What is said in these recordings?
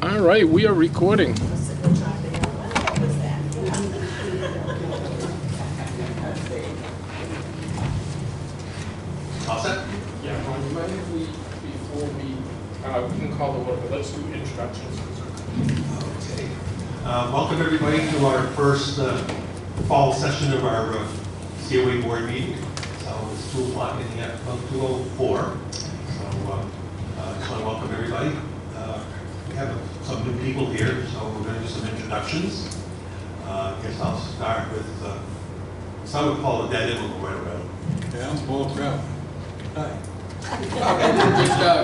All right, we are recording. All set? Yeah, Ron, you mind if we, before we can call the order, but let's do introductions. Okay. Welcome everybody to our first fall session of our COA board meeting. So it's 2 o'clock in the afternoon, 2:04. So I just want to welcome everybody. We have some new people here, so we're going to do some introductions. I guess I'll start with, some would call it dead end, we'll go right around. Yeah, I'm Paul Kraut. Hi.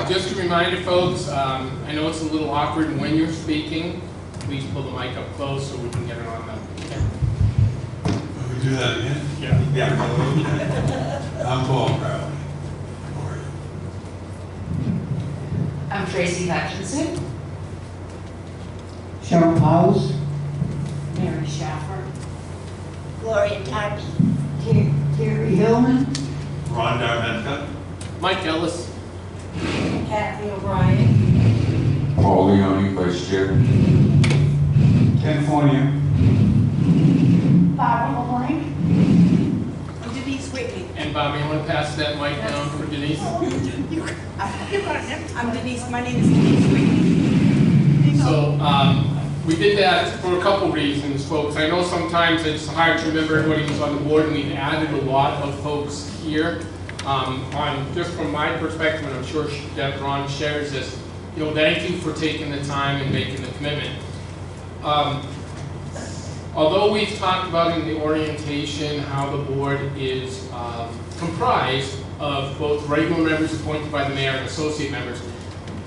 Just a reminder, folks, I know it's a little awkward when you're speaking. Please pull the mic up close so we can get it on the camera. Will we do that again? Yeah. Yeah. I'm Paul Kraut. How are you? I'm Tracy Hutchinson. Cheryl Howes, Mary Schaffer. Gloria Tardy. Terry Hillman, Ron Darmenka. Mike Ellis. Kathy O'Brien. Paul Leone, Vice Chair. Ken Fournier, Barbara LeBlanc. And Denise Whitney. And Bobby, you want to pass that mic down for Denise? I'm Denise, my name is Denise Whitney. So we did that for a couple reasons, folks. I know sometimes it's hard to remember everybody who's on the board, and we've added a lot of folks here. Just from my perspective, and I'm sure that Ron shares this, thank you for taking the time and making the commitment. Although we've talked about in the orientation how the board is comprised of both regular members appointed by the mayor and associate members,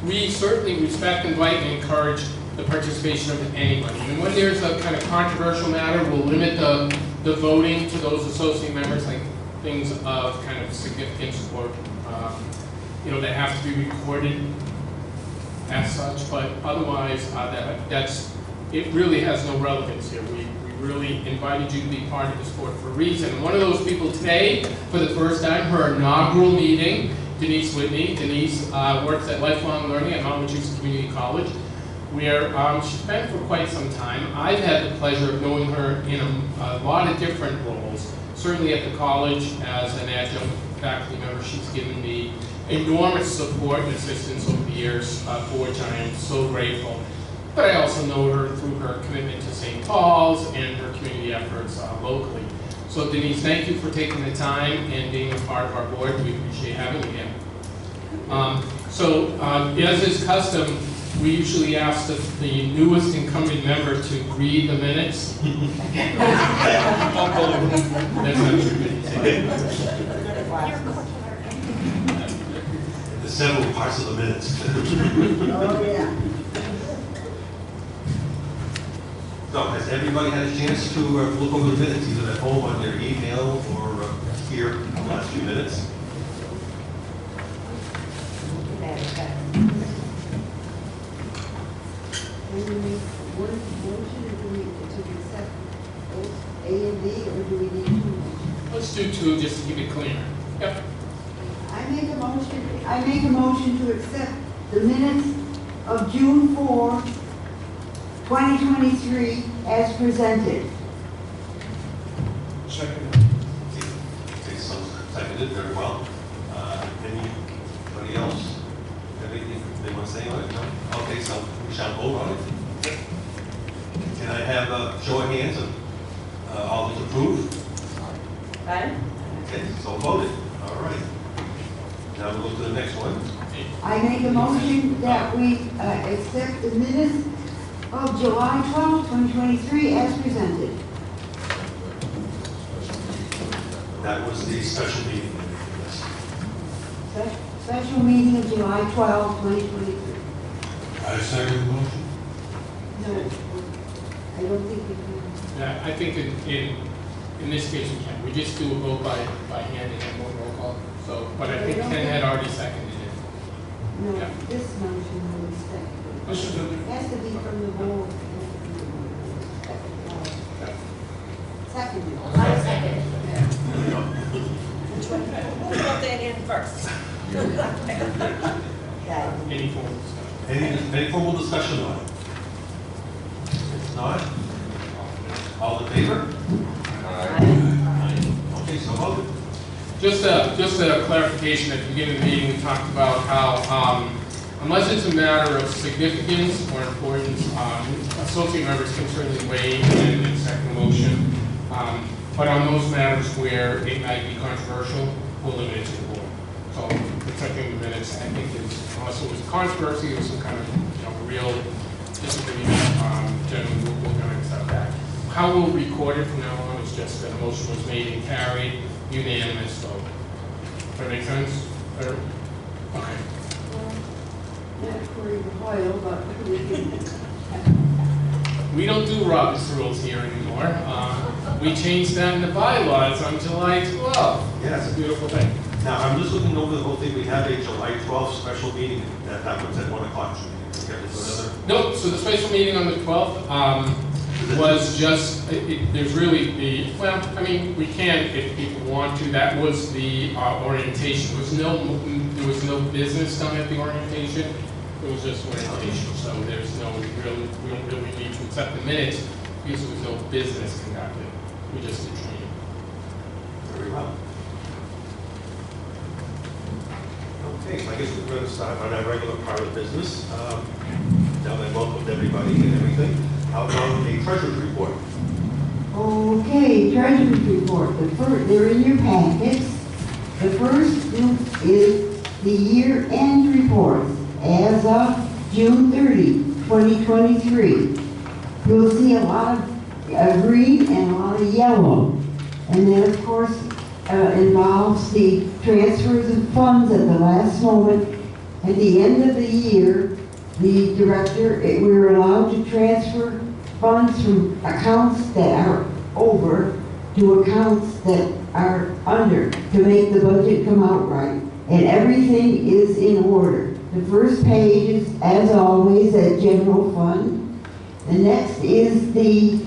we certainly respect, invite, and encourage the participation of anybody. And when there's a kind of controversial matter, we'll limit the voting to those associate members, like things of kind of significance or that have to be recorded as such. But otherwise, it really has no relevance here. We really invited you to be part of this board for a reason. One of those people today, for the first time, her inaugural meeting, Denise Whitney. Denise works at Lifelong Learning at Mount Wachusett Community College, where she's been for quite some time. I've had the pleasure of knowing her in a lot of different roles. Certainly at the college as an adjunct faculty member, she's given me enormous support and assistance over the years, for which I am so grateful. But I also know her through her commitment to St. Paul's and her community efforts locally. So Denise, thank you for taking the time and being a part of our board. We appreciate having you here. As is custom, we usually ask the newest incumbent member to read the minutes. That's not true. The several parts of the minutes. oh yeah. So has everybody had a chance to look over the minutes, either at home on their email or here in the last few minutes? One motion, or do we to accept both A and B, or do we need two motions? Let's do two just to keep it cleaner. Yep. I make a motion to accept the minutes of June 4, 2023 as presented. Second. Okay, so seconded very well. Anybody else? Anything they want to say on it? No? Okay, so we shall vote on it. Can I have a show of hands of all those approved? Right? Okay, so voted. All right. Now we'll go to the next one. I make a motion that we accept the minutes of July 12, 2023 as presented. That was the special meeting. Special meeting of July 12, 2023. I second the motion. No, I don't think we can. Yeah, I think in this case we can. We just do a vote by hand and then one roll call. So, but I think Ken had already seconded it. No, Yeah. this motion will be seconded. This is It has to be from the board. Seconded. I second. Which one? We'll put that in first. Any form of discussion. Any formal discussion on it? not, all in favor? Okay, so voted. Just a clarification, at the beginning of the meeting, we talked about how, unless it's a matter of significance or importance, associate members can certainly weigh in and second motion. But on those matters where it might be controversial, we'll limit it to the board. So protecting the minutes, I think is, unless it was controversy or some kind of, real disagreement, generally we're going to accept that. How we'll record it from now on is just that a motion was made and carried, unanimous vote. Does that make sense? Or, okay. Not according to Hoyle, but we can. We don't do Robert's rules here anymore. We changed that in the bylaws on July 12th. Yes. It's a beautiful thing. Now, I'm just looking over the whole thing. We have a July 12th special meeting that was at 1 o'clock. Should we schedule another? Nope, so the special meeting on the 12th was just, there's really well, I mean, we can if people want to. That was the orientation. There was no business done at the orientation. It was just orientation, so there's no we don't really need to accept the minutes because there was no business conducted. We just did training. Very well. Okay, so I guess we're going to start on our regular part of business. Now that I welcomed everybody and everything, how about the treasurer's report? Okay, treasurer's report. They're in your packets. The first group is the year-end reports as of June 30, 2023. You'll see a lot of green and a lot of yellow. And then, of course, involves the transfers of funds at the last moment. At the end of the year, the director, we're allowed to transfer funds from accounts that are over to accounts that are under to make the budget come out right. And everything is in order. The first page is, as always, a general fund. The next is the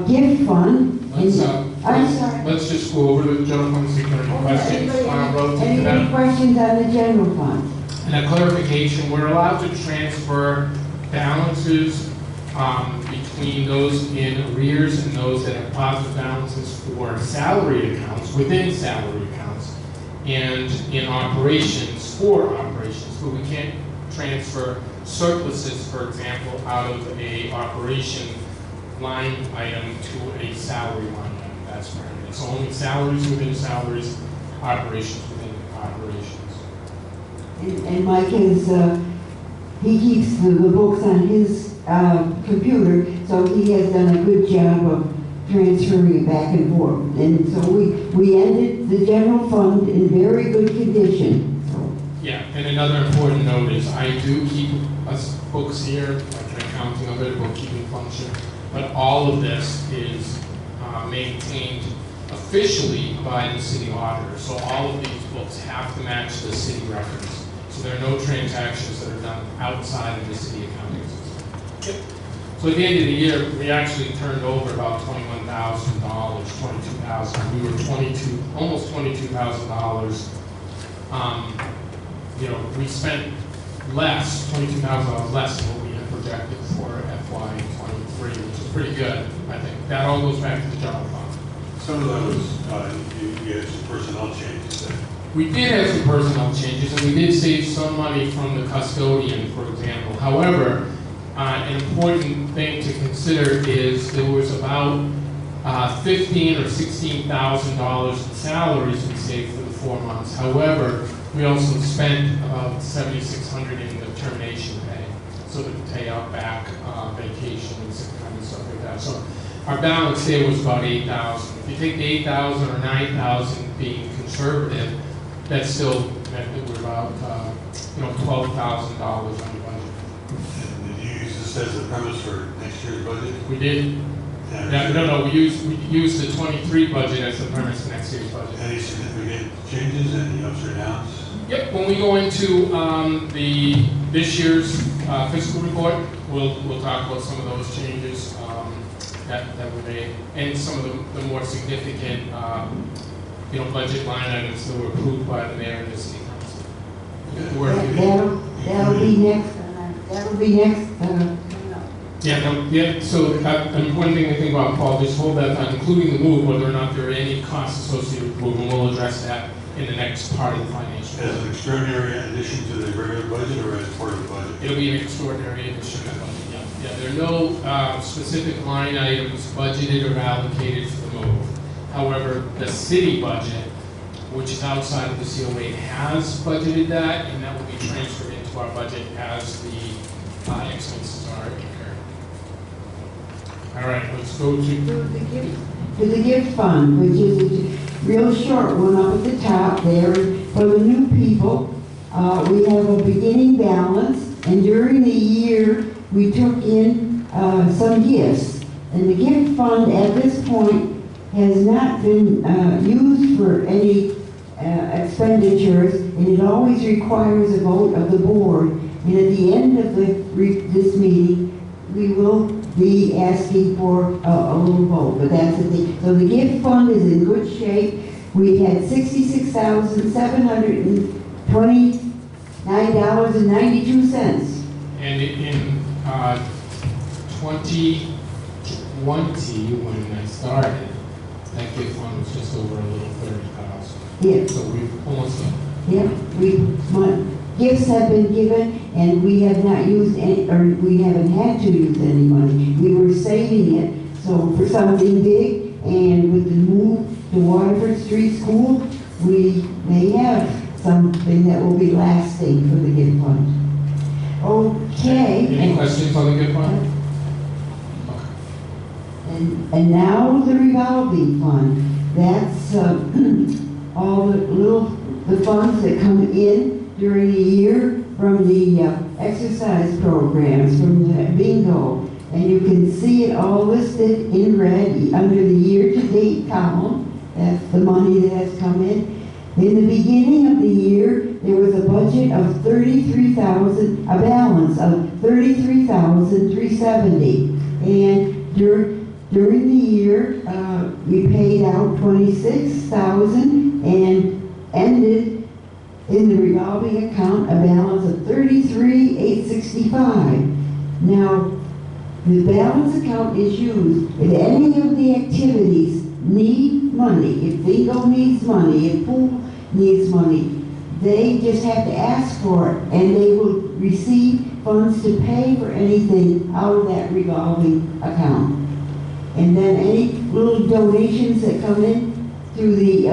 gift fund. Let's just go over the general fund, see if there are any questions relative to Any that. questions on the general fund? And a clarification, we're allowed to transfer balances between those in arrears and those that have positive balances for salary accounts, within salary accounts, and in operations for operations, but we can't transfer surpluses, for example, out of a operation line item to a salary line item. That's prohibited. So only salaries within salaries, operations within operations. And Mike is, he keeps the books on his computer, so he has done a good job of transferring it back and forth. And so we ended the general fund in very good condition. So. Yeah, and another important note is I do keep us books here, like an accounting of it, bookkeeping function, but all of this is maintained officially by the city auditor. So all of these books have to match the city records. So there are no transactions that are done outside of the city accounting system. Yep. So at the end of the year, we actually turned over about $21,000, $22,000. We were almost $22,000. We spent less, $22,000 less than what we had projected for FY23, which is pretty good, I think. That all goes back to the general fund. Some of those, you had some personnel changes. We did have some personnel changes, and we did save some money from the custodian, for example. However, an important thing to consider is there was about $15,000 or $16,000 in salaries we saved for the 4 months. However, we also spent about $7,600 in the termination pay, so to pay out back vacation and sick time and stuff like that. So our balance there was about $8,000. If you take the $8,000 or $9,000 being conservative, that still meant that we're about $12,000 on the budget. And did you use this as a premise for next year's budget? We did. No, we used the 23 budget as the premise for next year's budget. Any significant changes, any ups or downs? Yep, when we go into this year's fiscal report, we'll talk about some of those changes that were made, and some of the more significant budget line items that were approved by the mayor and the city council. That'll be next. That'll be next. Yeah, so an important thing to think about, Paul, just hold that thought, including the move, whether or not there are any costs associated with the move, and we'll address that in the next part of the financial. As an extraordinary addition to the regular budget or as part of the budget? It'll be an extraordinary addition to the budget, yeah. Yeah, there are no specific line items budgeted or allocated for the move. However, the city budget, which is outside of the COA, has budgeted that, and that will be transferred into our budget as the expenses are incurred. All right, let's go to To the gift fund, which is a real short one up at the top there. For the new people, we have a beginning balance, and during the year, we took in some gifts. And the gift fund at this point has not been used for any expenditures, and it always requires a vote of the board. And at the end of this meeting, we will be asking for a little vote, but that's the thing. So the gift fund is in good shape. We had $66,729.92. And in 2020, when I started, that gift fund was just over a little 30,000. Yeah. So we've almost done. Yeah, gifts have been given, and we have not used any, or we haven't had to use any money. We were saving it, so for something big, and with the move to Waterford Street School, we may have something that will be lasting for the gift fund. Okay. Any questions on the gift fund? Okay. And now the revolving fund. That's all the funds that come in during the year from the exercise programs, from the bingo. And you can see it all listed in red under the year-to-date column. That's the money that has come in. In the beginning of the year, there was a budget of a balance of $33,370. And during the year, we paid out $26,000 and ended in the revolving account a balance of $33,865. Now, the balance account is used if any of the activities need money. If bingo needs money, if pool needs money, they just have to ask for it, and they will receive funds to pay for anything out of that revolving account. And then any little donations that come in through the,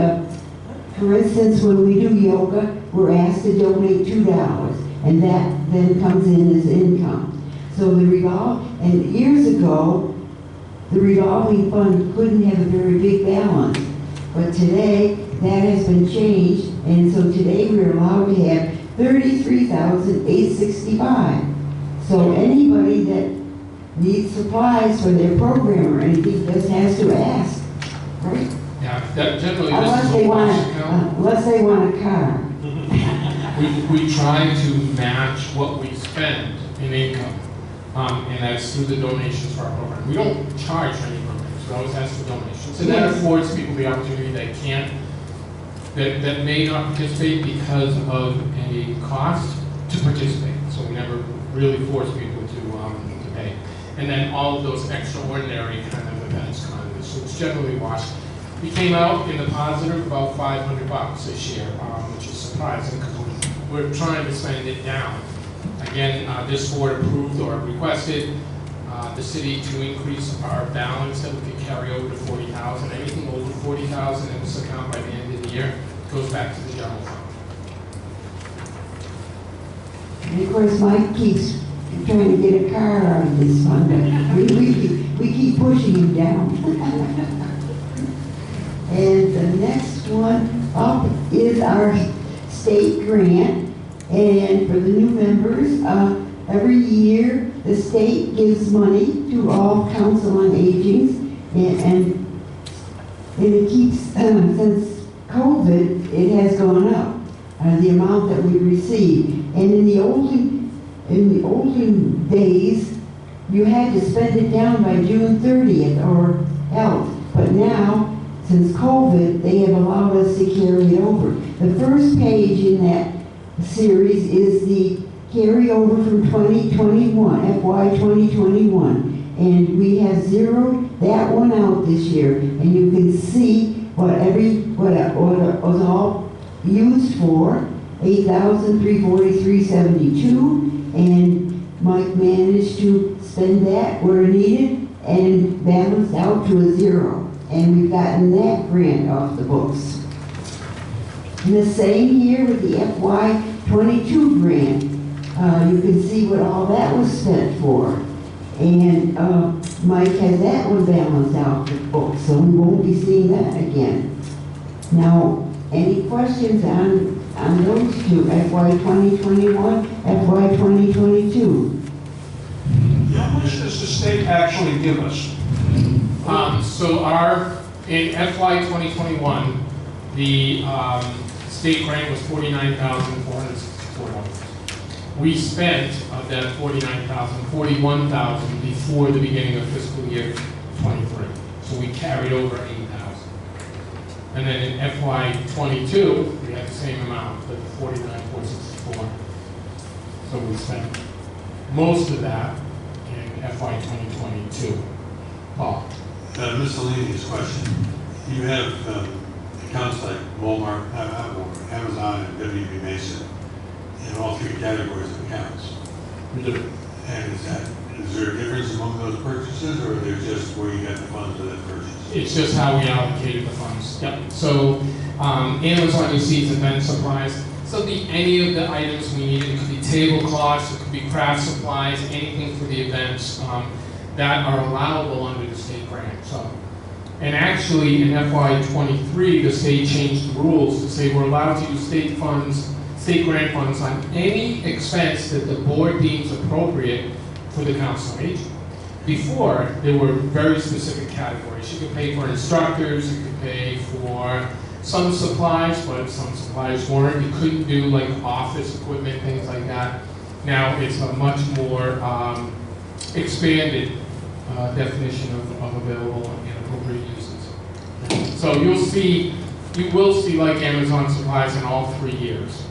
for instance, when we do yoga, we're asked to donate $2, and that then comes in as income. So and years ago, the revolving fund couldn't have a very big balance. But today, that has been changed, and so today we're allowed to have $33,865. So anybody that needs supplies for their program or anything just has to ask, right? Yeah, that generally Unless this is they a want wash account. unless they want a car. We try to match what we spend in income, and that's through the donations for our program. We don't charge for any programs, we always ask for donations. And that affords people the opportunity that may not participate because of any cost to participate. So we never really force people to pay. And then all of those extraordinary kind of events come out of this. So it's generally washed. We came out in the positive about $500 this year, which is surprising because we're trying to spend it down. Again, this board approved or requested the city to increase our balance that we could carry over to $40,000. Anything over $40,000 in this account by the end of the year goes back to the general fund. And of course, Mike keeps trying to get a car out of this fund, but we keep pushing him down. And the next one up is our state grant. And for the new members, every year the state gives money to all council on agings, and it keeps, since COVID, it has gone up, the amount that we receive. And in the olden days, you had to spend it down by June 30th or else. But now, since COVID, they have allowed us to carry it over. The first page in that series is the carryover from 2021, FY 2021. And we have zeroed that one out this year. And you can see what it was all used for, $8,343.72. And Mike managed to spend that where needed and balanced out to a zero. And we've gotten that grant off the books. And the same here with the FY 22 grant. You can see what all that was spent for. And Mike has that one balanced out the books, so we won't be seeing that again. Now, any questions on those two, FY 2021, FY 2022? How much does the state actually give us? So in FY 2021, the state grant was $49,464. We spent of that $41,000 before the beginning of fiscal year 23. So we carried over $8,000. And then in FY 22, we had the same amount, the $49,464. So we spent most of that in FY 2022. Paul? Miscellaneous question. You have accounts like Walmart, Amazon, and WB Mason in all three categories of accounts. We do. And is there a difference among those purchases, or are they just where you got the funds for that purchase? It's just how we allocated the funds. Yep. So Amazon, you see, is event supplies. So any of the items we needed, it could be tablecloths, it could be craft supplies, anything for the events that are allowable under the state grant. So, and actually in FY 23, the state changed the rules to say we're allowed to use state grant funds on any expense that the board deems appropriate for the council on aging. Before, there were very specific categories. You could pay for instructors, you could pay for some supplies, but some supplies weren't. You couldn't do like office equipment, things like that. Now it's a much more expanded definition of available and appropriate uses. So you will see like Amazon supplies in all 3 years.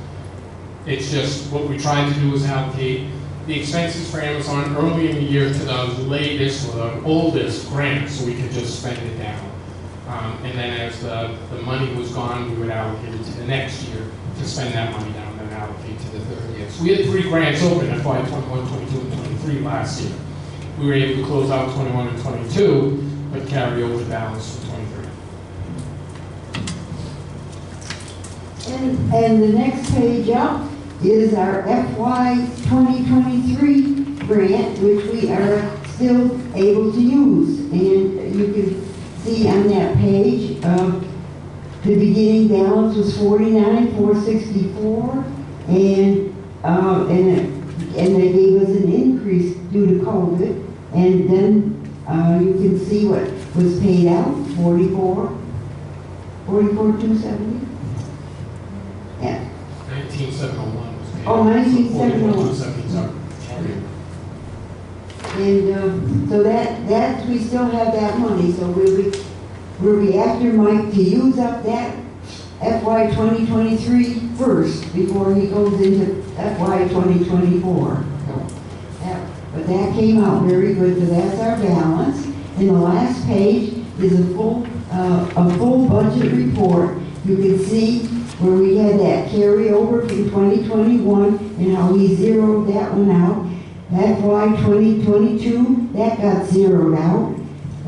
It's just what we tried to do was allocate the expenses for Amazon early in the year to the latest or the oldest grant, so we could just spend it down. And then as the money was gone, we would allocate it to the next year to spend that money down and then allocate to the third year. So we had 3 grants open in FY 21, 22, and 23 last year. We were able to close out 21 and 22, but carry over the balance for 23. And the next page up is our FY 2023 grant, which we are still able to use. And you can see on that page, the beginning balance was $49,464, and they gave us an increase due to COVID. And then you can see what was paid out, $44,270. Yeah. 19,701 was paid. Oh, 19,701. So 44,270. And so that we still have that money, so we'll be after Mike to use up that FY 2023 first before he goes into FY 2024. But that came out very good, so that's our balance. And the last page is a full budget report. You can see where we had that carryover from 2021 and how we zeroed that one out. FY 2022, that got zeroed out.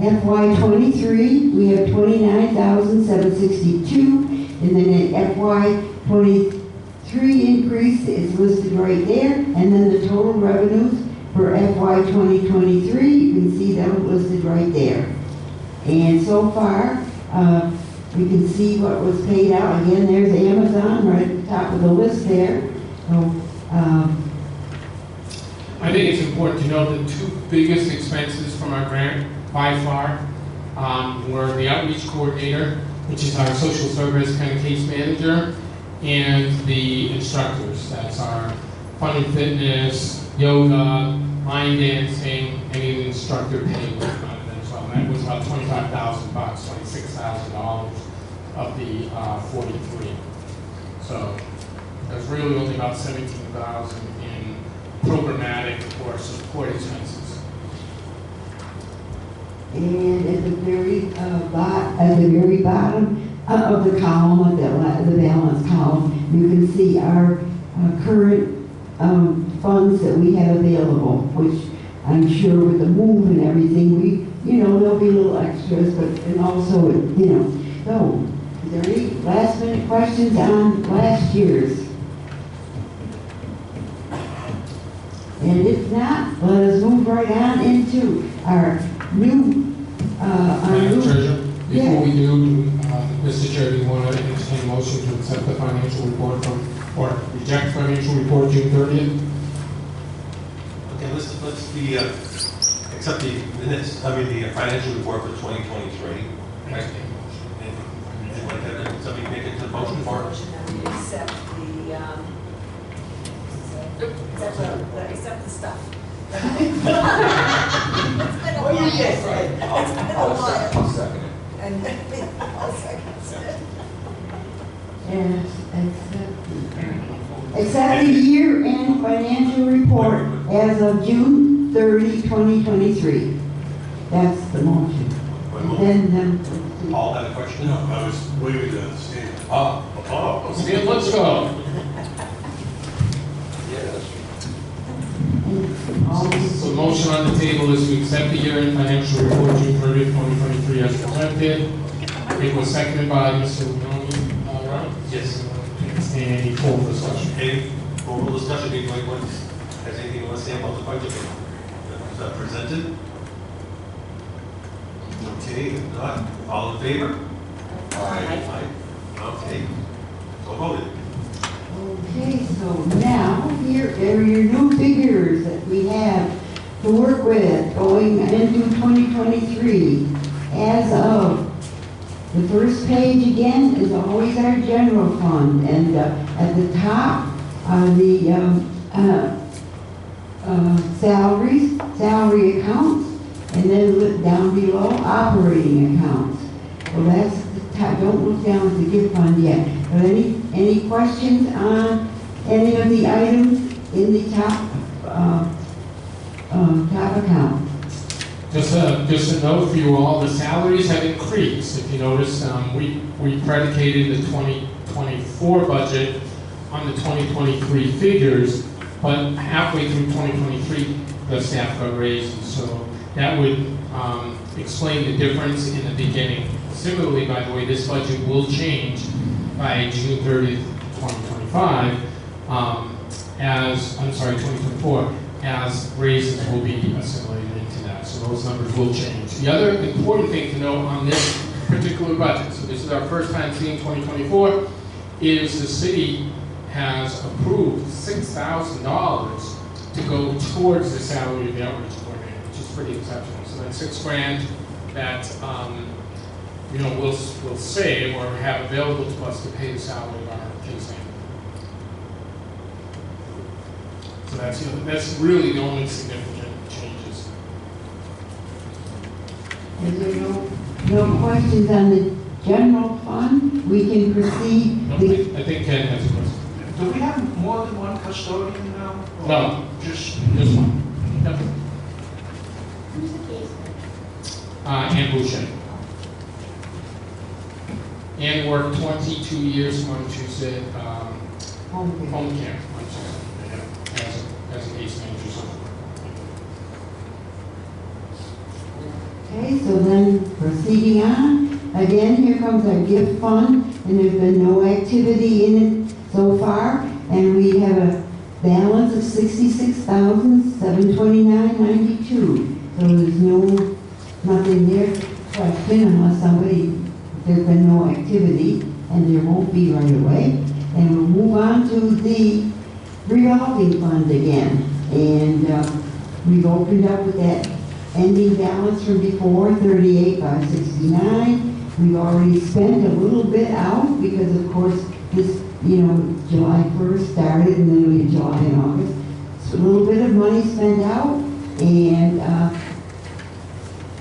FY 23, we have $29,762, and then in FY 23 increase is listed right there, and then the total revenues for FY 2023, you can see them listed right there. And so far, we can see what was paid out. Again, there's Amazon right at the top of the list there. So, I think it's important to note the 2 biggest expenses from our grant by far were the outreach coordinator, which is our social service kind of case manager, and the instructors. That's our fun and fitness, yoga, line dancing, any instructor pay was out of that as well. And that was about $25,000, $26,000 of the 43. So there's really only about $17,000 in programmatic or support expenses. And at the very bottom of the column, of the balance column, you can see our current funds that we have available, which I'm sure with the move and everything, there'll be little extras, and also, So, is there any last minute questions on last year's? And if not, let us move right on into our new, Madam Treasurer, Yeah. before we do, Mr. Chair, do you want to entertain a motion to accept the financial report or reject financial report June 30th? Okay, let's accept the minutes, the financial report for 2023. And somebody make it to the motion for it? Motion that we accept accept the stuff. It's been a Oh, you while. just said. It's been a while. I'll second it. And I'll second it. Yes, accept the year-end financial report as of June 30, 2023. That's the motion. One Then, Paul had a question? No, I was waiting to stand. Stan, let's go. So the motion on the table is to accept the year-end financial report June 30th, 2023 as presented. It was seconded by Mr. Leone, right? Yes. Any full discussion? Any formal discussion, anyone has anything you want to say about the budget that was presented? Okay, if not, all in favor? Aye. Okay, so voted. okay, so now, here are your new figures that we have to work with going into 2023. As of the first page again is always our general fund, and at the top are the salary accounts, and then look down below operating accounts. Well, that's the top. Don't look down at the gift fund yet. But any questions on any of the items in the top top account? Just a note for you all, the salaries have increased. If you notice, we predicated the 2024 budget on the 2023 figures, but halfway through 2023, the staff got raises. So that would explain the difference in the beginning. Similarly, by the way, this budget will change by June 30th, 2025, 2024, as raises will be assimilated into that. So those numbers will change. The other important thing to note on this particular budget, so this is our first time seeing 2024, is the city has approved $6,000 to go towards the salary of the outreach coordinator, which is pretty exceptional. So that's $6,000 that we'll save or have available to us to pay the salary of our case handler. So that's really the only significant changes. If there are no questions on the general fund, we can proceed. I think Ken has a question. Do we have more than one custodian now? Or No. Just This one. Yep. Who's the case? Ann Boucher. Ann worked 22 years on Massachusetts Home care. home care as a case manager. So Okay, so then proceeding on, again, here comes our gift fund, and there's been no activity in it so far, and we have a balance of $66,729.92. So there's nothing there to question unless there's been no activity, and there won't be right away. And we'll move on to the revolving fund again, and we've opened up with that ending balance from before, 38,569. We've already spent a little bit out because, of course, this, July 1st started, and then we had July and August. So a little bit of money spent out, and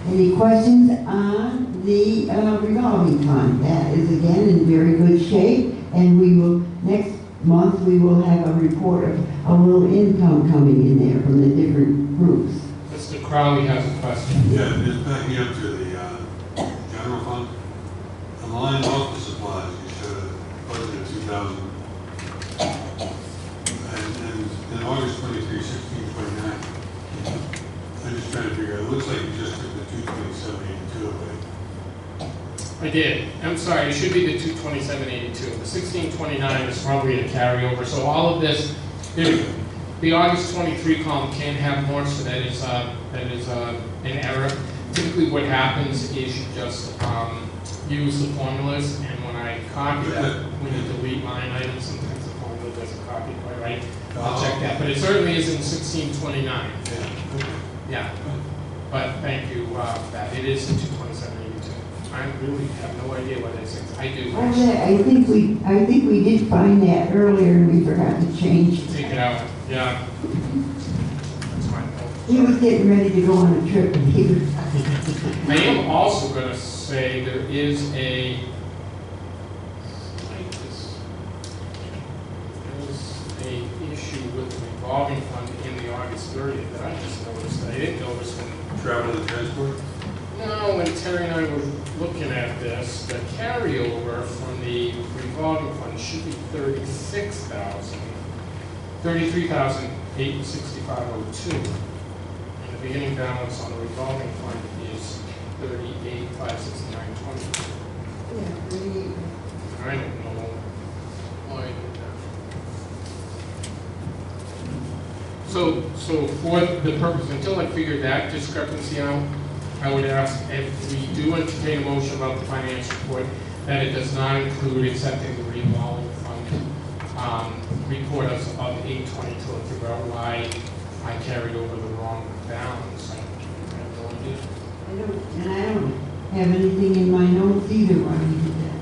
any questions on the revolving fund? That is again in very good shape, and we will next month, we will have a report of a little income coming in there from the different groups. Mr. Crowley has a question. Yeah, just backing up to the general fund. On the line office supplies, you said a budget of 2,000. And in August 23, 1629. I'm just trying to figure out, it looks like you just took the 22782 away. I did. I'm sorry, it should be the 22782. The 1629 is probably a carryover. So all of this, the August 23 column can have more, so that is an error. Typically what happens is you just use the formulas, and when I copy that, when you delete line items, sometimes the formula doesn't copy quite right. I'll check that, but it certainly is in 1629. Yeah. Okay. Yeah, but thank you for that. It is the 22782. I really have no idea what it is. I do. Oh, yeah, I think we did find that earlier and we forgot to change it. Take it out. Yeah. That's my fault. He was getting ready to go on a trip and he was. I am also going to say there is a issue with the revolving fund in the August 30th that I just noticed. I didn't notice when Travel and transport? No, when Terry and I were looking at this, the carryover from the revolving fund should be 33,865.02. And the beginning balance on the revolving fund is 38,569.20. Yeah, I don't know why I did that. So for the purpose, until I figure that discrepancy out, I would ask if we do entertain a motion about the financial report, that it does not include accepting the revolving fund report of 822 to figure out why I carried over the wrong balance. I have no idea. and I don't have anything in my notes either why we did that.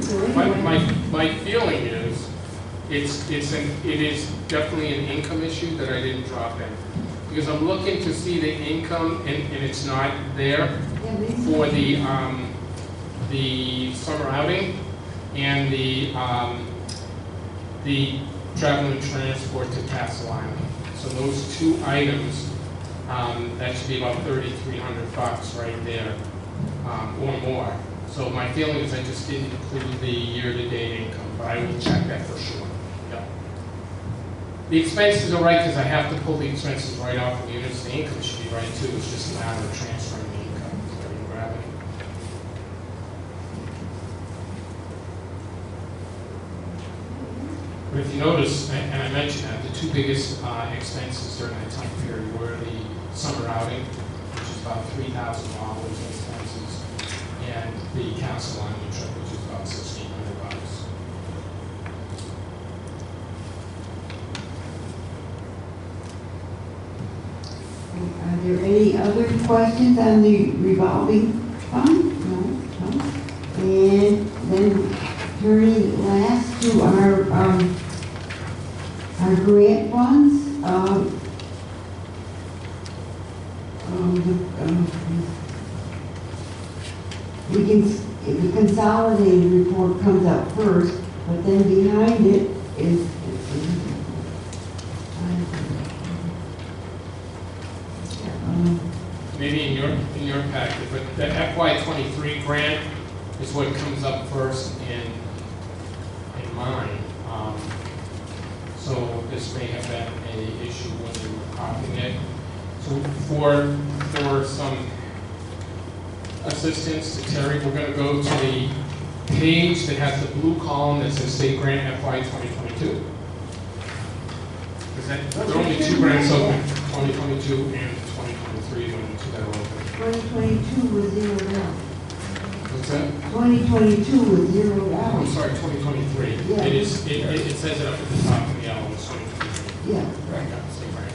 So anyway. My feeling is, it is definitely an income issue that I didn't drop in. Because I'm looking to see the income, and it's not there for the summer outing and the travel and transport to Castle Island. So those two items, that should be about $3,300 right there, or more. So my feeling is I just didn't include the year-to-date income, but I will check that for sure. Yep. The expenses are right because I have to pull the expenses right off of the units. The income should be right too. It's just a matter of transferring the income. Is that in gravity? But if you notice, and I mentioned that, the two biggest expenses during that time period were the summer outing, which is about $3,000 in expenses, and the Castle Island trip, which is about $1,600. Are there any other questions on the revolving fund? No. And then turning last to our grant funds. The consolidated report comes up first, but then behind it is Maybe in your packet, but the FY23 grant is what comes up first in mine. So this may have been an issue when you were copying it. So for some assistance to Terry, we're going to go to the page that has the blue column that says State Grant FY 2022. There are only two grants open, 2022 and 2023, the only two that are open. 2022 was zeroed out. What's that? 2022 was zeroed out. I'm sorry, 2023. Yeah. It says it up at the top of the yellow, it's 2023. Yeah. Right, yeah, State Grant.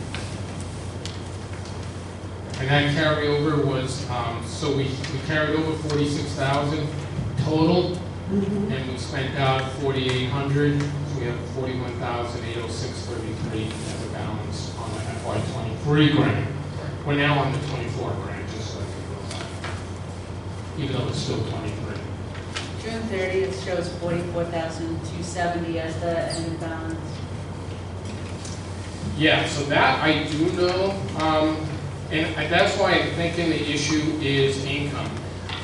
And that carryover was, so we carried over 46,000 total, and we spent out 4,800. So we have 41,806.33 as a balance on the FY23 grant. We're now on the 24 grant, just so you know that, even though it's still 23. June 30th shows 44,270 as the end balance. Yeah, so that I do know, and that's why I'm thinking the issue is income.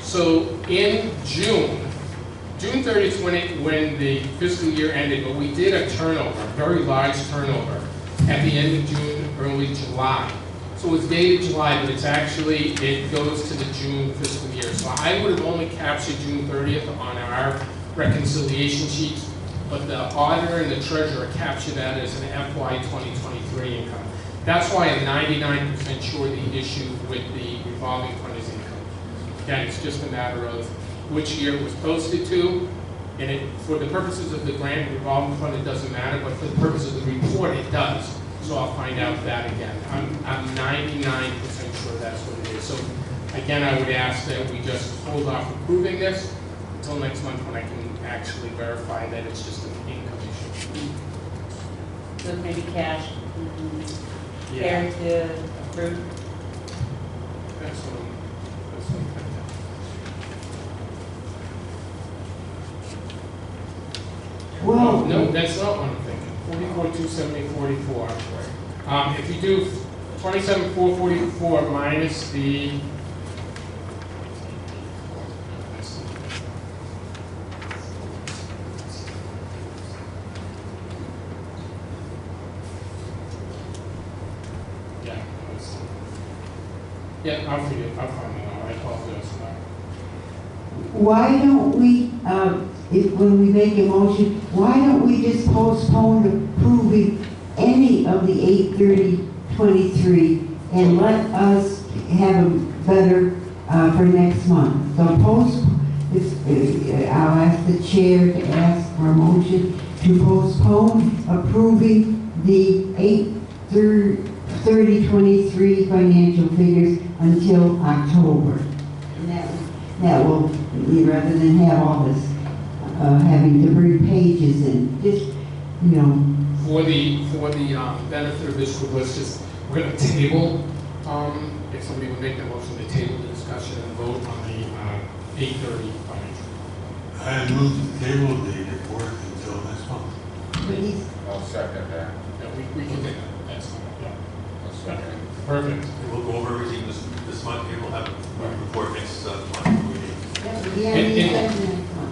So in June 30th when the fiscal year ended, but we did a turnover, a very large turnover, at the end of June, early July. So it's dated July, but it goes to the June fiscal year. So I would have only captured June 30th on our reconciliation sheets, but the auditor and the treasurer capture that as an FY 2023 income. That's why I'm 99% sure the issue with the revolving fund is income. Again, it's just a matter of which year it was posted to, and for the purposes of the grant revolving fund, it doesn't matter, but for the purpose of the report, it does. So I'll find out that again. I'm 99% sure that's what it is. So again, I would ask that we just hold off approving this until next month when I can actually verify that it's just an income issue. So maybe cash, Yeah, fair to approve. that's what I'm thinking. Well, No, that's not what I'm thinking. 44,270, 44. If you do 27,444 minus the yeah, I'll figure it. I'll find it out. I apologize for that. why don't we, when we make a motion, why don't we just postpone approving any of the 8/30/23 and let us have a better, for next month? So I'll ask the chair to ask for a motion to postpone approving the 8/30/23 financial figures until October. And that will, rather than have all this, having to bring pages in, just, For the benefit of this group, we're going to table, if somebody would make the motion to table the discussion and vote on the 8/30 financial. I move to table the report until next month. but he's, I'll second that. Yeah, we can do that. That's fine. Yeah. I'll second. Perfect. And we'll go over everything this month, and we'll have a report next month.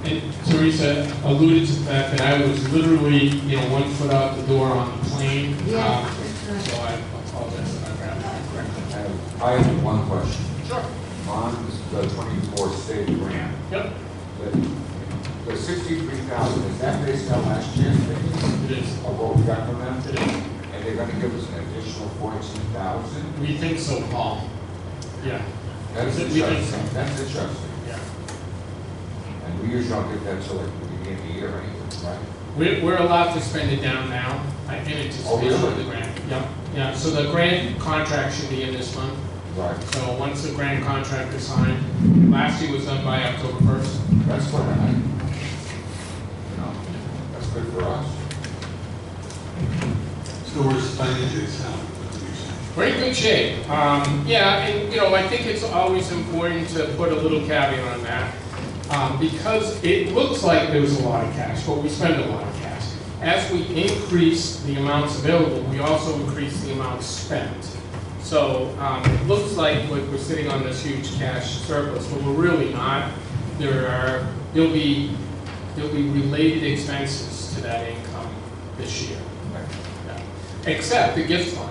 And Teresa alluded to the fact that I was literally, 1 foot out the door on the plane. Yeah, So I apologize if I grabbed that correctly. I have one question. Sure. On the 24 state grant, Yep, the 63,000, is that based on last year's figures it is. of what we got from them? It is. And they're gonna give us an additional 14,000? We think so, Paul. Yeah. That's We think so. interesting. That's interesting. Yeah. And we usually don't get that till like the beginning of the year anyway, right? We're allowed to spend it down now, in anticipation of the grant. Yep, yeah, so the grant contract should be in this month. Right. So once the grant contract is signed, last year was done by October 1st. That's what that's good for us. So we're financially sound, what do you say? We're in good shape. Yeah, and I think it's always important to put a little caveat on that. Because it looks like there's a lot of cash, but we spend a lot of cash. As we increase the amounts available, we also increase the amounts spent. So it looks like we're sitting on this huge cash surplus, but we're really not. There'll be related expenses to that income this year. Yeah. Except the gift fund.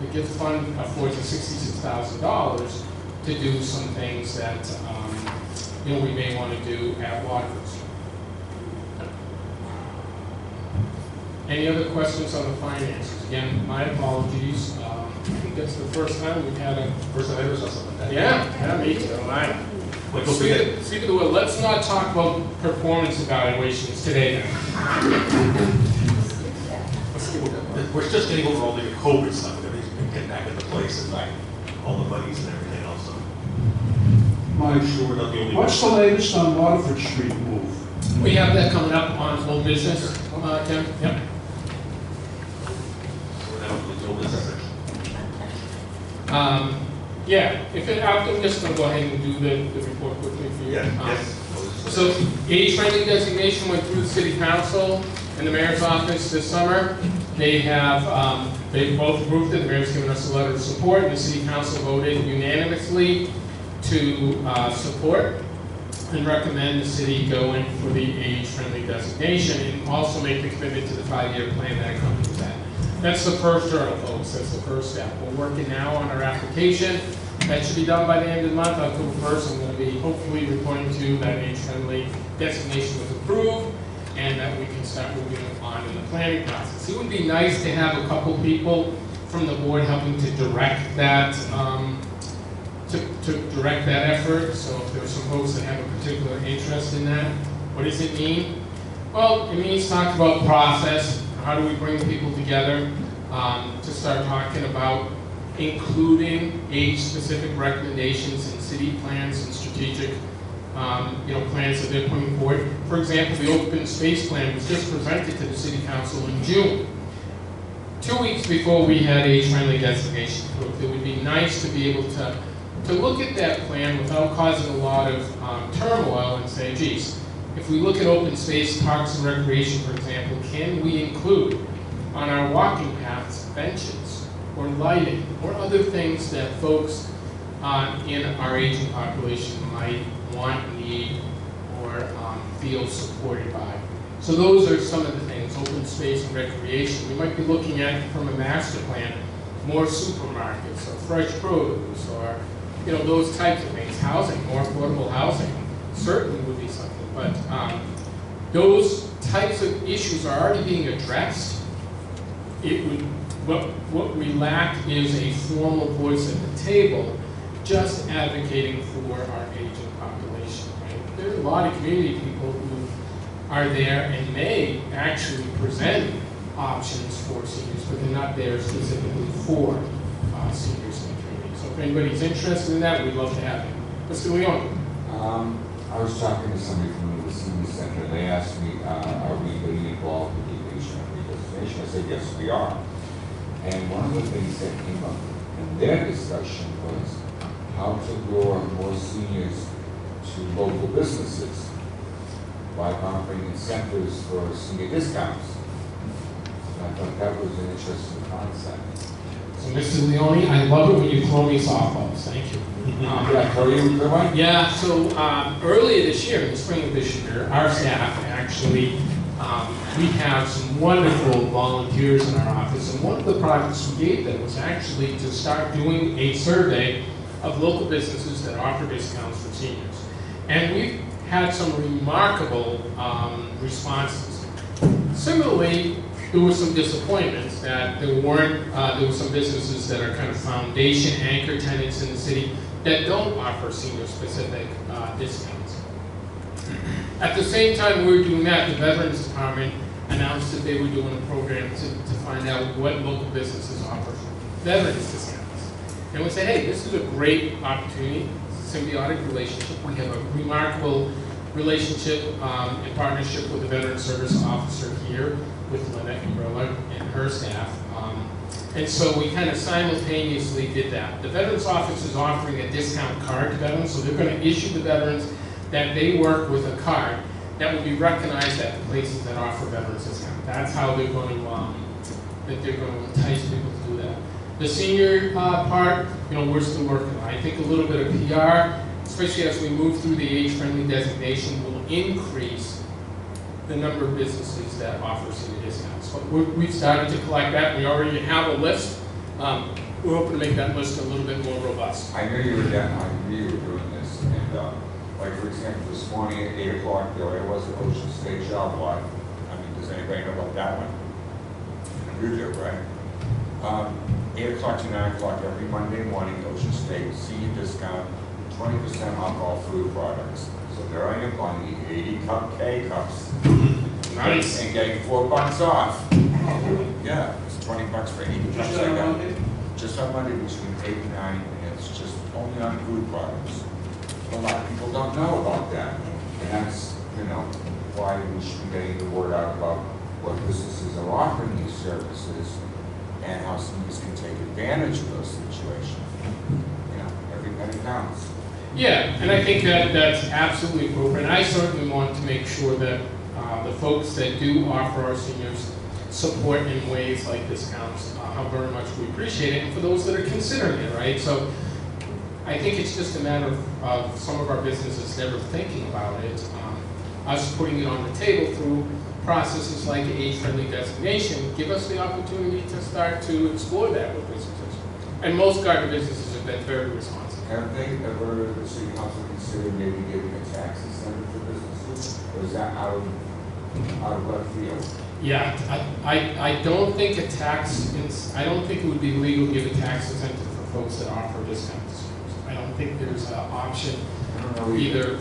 The gift fund affords us $66,000 to do some things that we may want to do at Waterford. Any other questions on the finances? Again, my apologies. I think that's the first time we've had a... First time I ever saw something like that. Yeah, me too. Like, don't forget, Speak of the word, let's not talk about performance evaluations today then. we're just getting over all the COVID stuff, and everything's getting back into place, and like, all the buddies and everything else, so. Mike, Sure, we're not the only what's the ones. latest on Waterford Street move? We have that coming up on old business, Tim. Yep. We're now into the business section. Yeah, I'm just gonna go ahead and do the report quickly for you. Yes. So, age-friendly designation went through the city council and the mayor's office this summer. They have, they both approved it, the mayor's given us a letter of support, and the city council voted unanimously to support and recommend the city go in for the age-friendly designation and also make the commitment to the 5-year plan that accompanies that. That's the first hurdle, folks. That's the first step. We're working now on our application. That should be done by the end of the month, October 1st. I'm going to be hopefully reporting to you that age-friendly designation was approved and that we can start moving on in the planning process. It would be nice to have a couple people from the board helping to direct that, to direct that effort. So if there are some folks that have a particular interest in that, what does it mean? Well, it means talk about process. How do we bring people together to start talking about including age-specific recommendations in city plans and strategic plans that they're putting forward. For example, the open space plan was just presented to the city council in June, 2 weeks before we had age-friendly designation approved. It would be nice to be able to look at that plan without causing a lot of turmoil and say, geez, if we look at open space, parks and recreation, for example, can we include on our walking paths benches or lighting or other things that folks in our aging population might want, need, or feel supported by? So those are some of the things, open space and recreation. We might be looking at, from a master plan, more supermarkets or fresh produce or those types of things. Housing, more affordable housing certainly would be something. But those types of issues are already being addressed. It would, what we lack is a formal voice at the table, just advocating for our aging population. Right? There are a lot of community people who are there and may actually present options for seniors, but they're not there specifically for seniors in the community. So if anybody's interested in that, we'd love to have you. What's going on? I was talking to somebody from the senior center, and they asked me, are we getting involved with the age-friendly designation? I said, yes, we are. And one of the things that came up in their discussion was how to lure more seniors to local businesses by offering incentives for senior discounts. And I thought that was an interesting concept. So, Mr. Leone, I love it when you throw me softballs. Thank you. Did I tell you the one? Yeah, so earlier this year, in the spring of this year, our staff actually, we have some wonderful volunteers in our office, and one of the projects we gave them was actually to start doing a survey of local businesses that offer discounts for seniors. And we've had some remarkable responses. Similarly, there were some disappointments that there were some businesses that are kind of foundation anchor tenants in the city that don't offer senior-specific discounts. At the same time we were doing that, the Veterans Department announced that they were doing a program to find out what local businesses offer veterans discounts. And we said, hey, this is a great opportunity, symbiotic relationship. We have a remarkable relationship in partnership with the Veteran Service Officer here, with Lynette Umbrella and her staff. And so we kind of simultaneously did that. The Veterans Office is offering a discount card to veterans, so they're going to issue the veterans that they work with a card that will be recognized at the places that offer veterans discount. That's how they're going to entice people to do that. The senior part, we're still working on. I think a little bit of PR, especially as we move through the age-friendly designation, will increase the number of businesses that offer senior discounts. But we've started to collect that. We already have a list. We're hoping to make that list a little bit more robust. I knew you were doing this, and like for example, this morning at 8 o'clock, there was an Ocean State job lot. I mean, does anybody know about that one? You do, right? 8 o'clock to 9 o'clock every Monday morning, Ocean State, senior discount, 20% off all food products. So there I am buying 80 cup K-cups. Nice. And getting $4 off. Yeah, it's $20 for 80 cups. Just on Monday? Just on Monday between 8 and 9, and it's just only on food products. A lot of people don't know about that. And that's, why we should be getting the word out about what businesses are offering these services and how seniors can take advantage of those situations. everything that it counts. Yeah, and I think that that's absolutely appropriate. I certainly want to make sure that the folks that do offer our seniors support in ways like discounts, how very much we appreciate it, and for those that are considering it, right? So I think it's just a matter of some of our businesses never thinking about it. Us putting it on the table through processes like age-friendly designation give us the opportunity to start to explore that with businesses. And most Gardner businesses have been very responsive. Have they ever, the city council considered maybe giving a tax incentive for businesses? Or is that out of left field? Yeah, I don't think I don't think it would be legal to give a tax incentive for folks that offer discounts. I don't think there's an option I don't know either.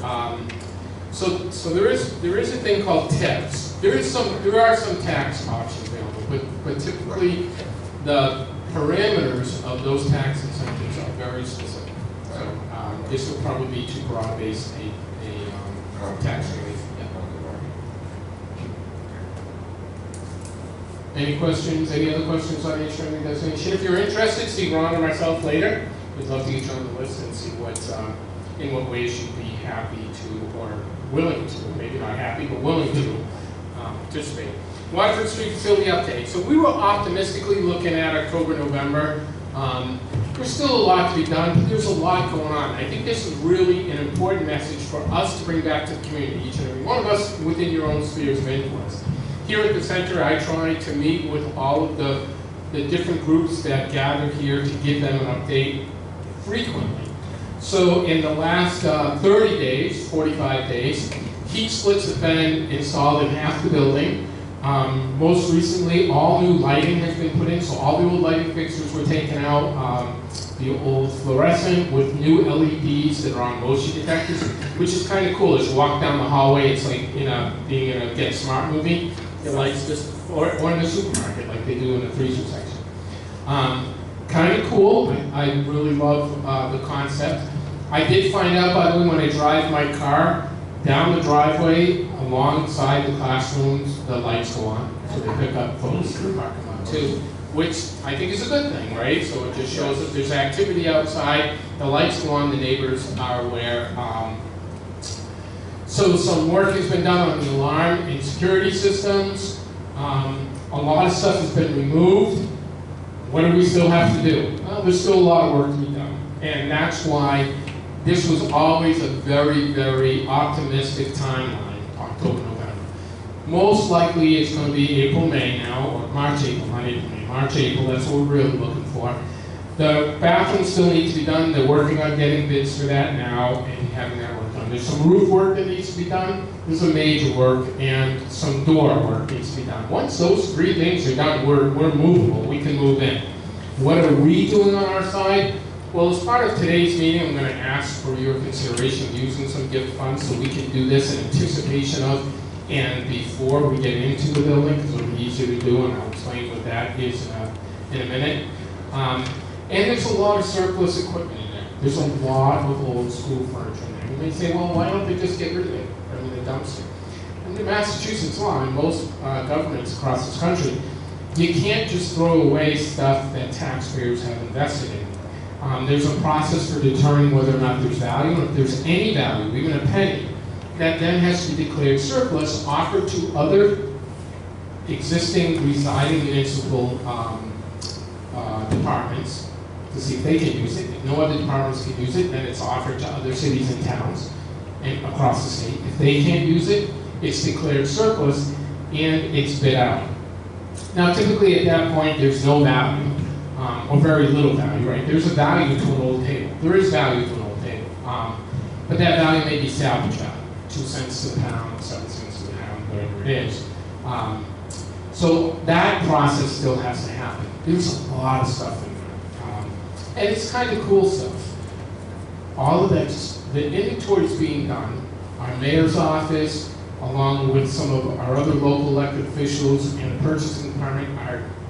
So there is a thing called tips. There are some tax options available, but typically the parameters of those tax incentives are very specific. So this will probably be too broad-based a tax relief. Yeah. Any questions? Any other questions on age-friendly designation? If you're interested, see Ron or myself later. We'd love to get you on the list and see in what ways you'd be happy to or willing to, maybe not happy, but willing to participate. Waterford Street facility update. So we were optimistically looking at October, November. There's still a lot to be done, but there's a lot going on. I think this is really an important message for us to bring back to the community, each and every one of us within your own spheres of influence. Here at the center, I try to meet with all of the different groups that gather here to give them an update frequently. So in the last 30 days, 45 days, heat splits have been installed in half the building. Most recently, all new lighting has been put in, so all the old lighting fixtures were taken out. The old fluorescent with new LEDs that are on motion detectors, which is kind of cool. As you walk down the hallway, it's like being in a Get Smart movie. The lights just, or in the supermarket, like they do in the freezer section. Kind of cool. I really love the concept. I did find out, by the way, when I drive my car down the driveway alongside the classrooms, the lights go on, so they pick up folks in the parking lot too, which I think is a good thing, right? So it just shows that there's activity outside, the lights go on, the neighbors are aware. So some work has been done on the alarm and security systems. A lot of stuff has been removed. What do we still have to do? Well, there's still a lot of work to be done. And that's why this was always a very, very optimistic timeline, October, November. Most likely it's going to be April, May now, or March, April, not April, May, March, April, that's what we're really looking for. The bathrooms still need to be done. They're working on getting bids for that now and having that work done. There's some roof work that needs to be done. There's a major work, and some door work needs to be done. Once those three things are done, we're movable. We can move in. What are we doing on our side? Well, as part of today's meeting, I'm going to ask for your consideration of using some gift funds so we can do this in anticipation of and before we get into the building, because it'll be easier to do, and I'll explain what that is in a minute. And there's a lot of surplus equipment in there. There's a lot of old school furniture in there. You may say, well, why don't they just get rid of it, put it in a dumpster? Under Massachusetts law, and most governments across this country, you can't just throw away stuff that taxpayers have invested in. There's a process for determining whether or not there's value, and if there's any value, even a penny, that then has to be declared surplus, offered to other existing residing municipal departments to see if they can use it. If no other departments can use it, then it's offered to other cities and towns and across the state. If they can't use it, it's declared surplus and it's bid out. Now, typically at that point, there's no value, or very little value, right? There's a value to an old table. There is value to an old table. But that value may be salvage value, 2 cents to the pound, 7 cents to the pound, whatever it is. So that process still has to happen. There's a lot of stuff in there. And it's kind of cool stuff. All of that, the inventory is being done. Our mayor's office, along with some of our other local elected officials and the purchasing department